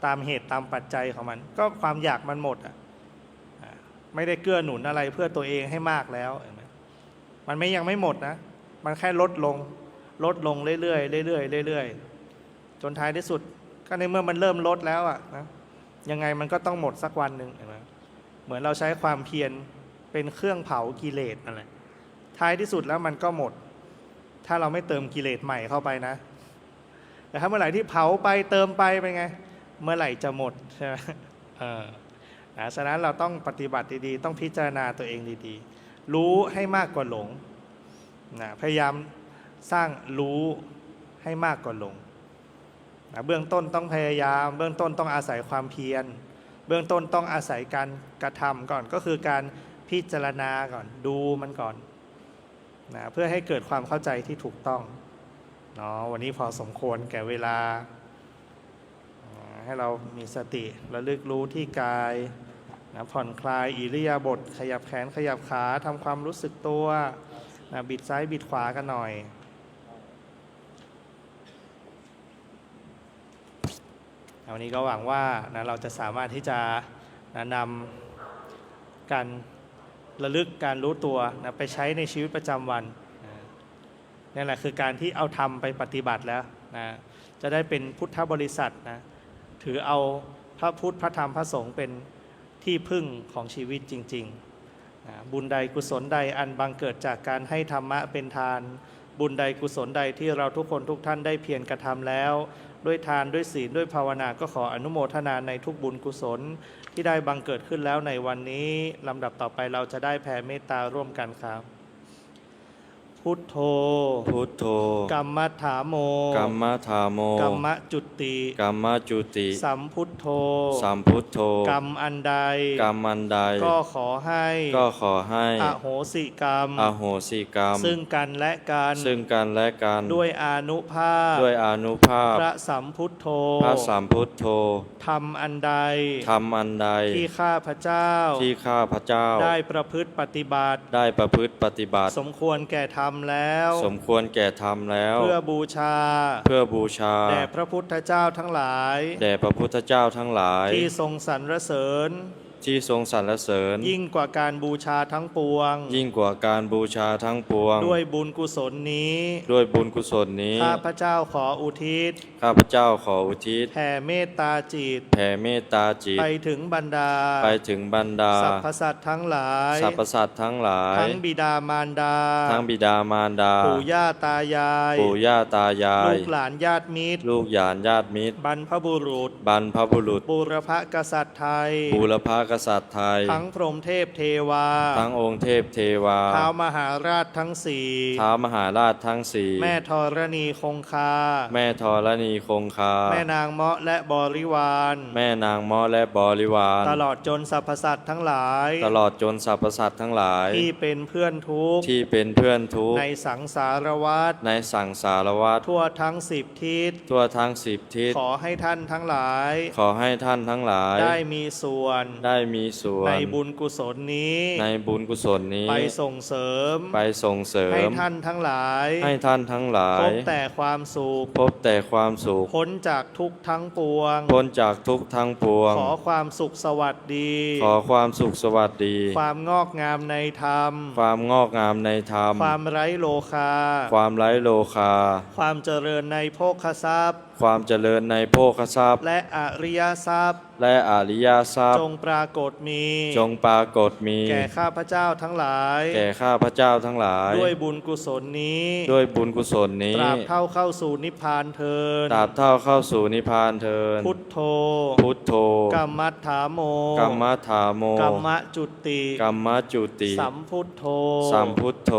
ตามเหตุตามปัจจัยของมันก็ความอยากมันหมดไม่ได้เกื้อหนุนอะไรเพื่อตัวเองให้มากแล้วมันยังไม่หมดนะมันแค่ลดลงเรื่อยๆเรื่อยๆเรื่อยๆจนท้ายที่สุดก็ในเมื่อมันเริ่มลดแล้วนะยังไงมันก็ต้องหมดสักวันหนึ่งเหมือนเราใช้ความเพียรเป็นเครื่องเผากิเลสนั่นแหละท้ายที่สุดแล้วมันก็หมดถ้าเราไม่เติมกิเลสใหม่เข้าไปนะแต่ถ้าเมื่อไหร่ที่เผาไปเติมไปเป็นไงเมื่อไหร่จะหมดใช่ไหมฉะนั้นเราต้องปฏิบัติดีๆต้องพิจารณาตัวเองดีๆรู้ให้มากกว่าหลงพยายามสร้างรู้ให้มากกว่าหลงเบื้องต้นต้องพยายามเบื้องต้นต้องอาศัยความเพียรเบื้องต้นต้องอาศัยการกระทำก่อนก็คือการพิจารณาก่อนดูมันก่อนเพื่อให้เกิดความเข้าใจที่ถูกต้องวันนี้พอสมควรแก่เวลาให้เรามีสติระลึกรู้ที่กายผ่อนคลายอิริยาบถขยับแขนขยับขาทำความรู้สึกตัวบิดซ้ายบิดขวากันหน่อยวันนี้ก็หวังว่าเราจะสามารถที่จะนำการระลึกการรู้ตัวไปใช้ในชีวิตประจำวันนั่นแหละคือการที่เอาธรรมไปปฏิบัติแล้วจะได้เป็นพุทธบริษัทถือเอาพระพุทธพระธรรมพระสงฆ์เป็นที่พึ่งของชีวิตจริงๆบุญใดกุศลใดอันบังเกิดจากการให้ธรรมะเป็นทานบุญใดกุศลใดที่เราทุกคนทุกท่านได้เพียรกระทำแล้วด้วยทานด้วยศีลด้วยภาวนาก็ขออนุโมทนาในทุกบุญกุศลที่ได้บังเกิดขึ้นแล้วในวันนี้ลำดับต่อไปเราจะได้แผ่เมตตาร่วมกันครับพุทโธพุทโธกัมมัฏฐาโมกัมมัฏฐาโมกัมมจุติกัมมจุติสัมพุทโธสัมพุทโธกรรมอันใดกรรมอันใดก็ขอให้อโหสิกรรมอโหสิกรรมซึ่งกันและกันด้วยอานุภาพพระสัมพุทโธธรรมอันใดที่ข้าพเจ้าได้ประพฤติปฏิบัติสมควรแก่ธรรมแล้วเพื่อบูชาแด่พระพุทธเจ้าทั้งหลายที่ทรงสรรเสริญยิ่งกว่าการบูชาทั้งปวงด้วยบุญกุศลนี้ข้าพเจ้าขออุทิศแผ่เมตตาจิตไปถึงบรรดาสรรพสัตว์ทั้งหลายทั้งบิดามารดาปู่ย่าตายายลูกหลานญาติมิตรบรรพบุรุษบูรพกษัตริย์ไทยทั้งพรหมเทพเทวาองค์เทพเทวาท้าวมหาราชทั้งสี่แม่ธรณีคงคาแม่นางเมาะและบริวารตลอดจนสรรพสัตว์ทั้งหลายที่เป็นเพื่อนทุกข์ในสังสารวัฏทั่วทั้ง10 ทิศขอให้ท่านทั้งหลายได้มีส่วนในบุญกุศลนี้ไปส่งเสริมให้ท่านทั้งหลายพบแต่ความสุขพ้นจากทุกข์ทั้งปวงขอความสุขสวัสดีความงอกงามในธรรมความไร้โลคาความเจริญในโภคทรัพย์และอริยทรัพย์ และอริยทรัพ จ ย์ งปรากฏมี จงปรากฏมี แก่ข้าพเจ้าทั้งหลาย แก่ข้าพเจ้าทั้งหลาย ด้วยบุญกุศลนี้ ด้วยบุญกุศลนี้ ตราบเท่าเข้าสู่นิพพานเทิน ตราบเท่าเข้าสู่นิพพานเทิน พุทโธ พุทโธ กัมมัฏฐาโม กัมมัฏฐาโม กัมมะจุติ กัมมจุติ สัมพุทโธ สัมพุทโธ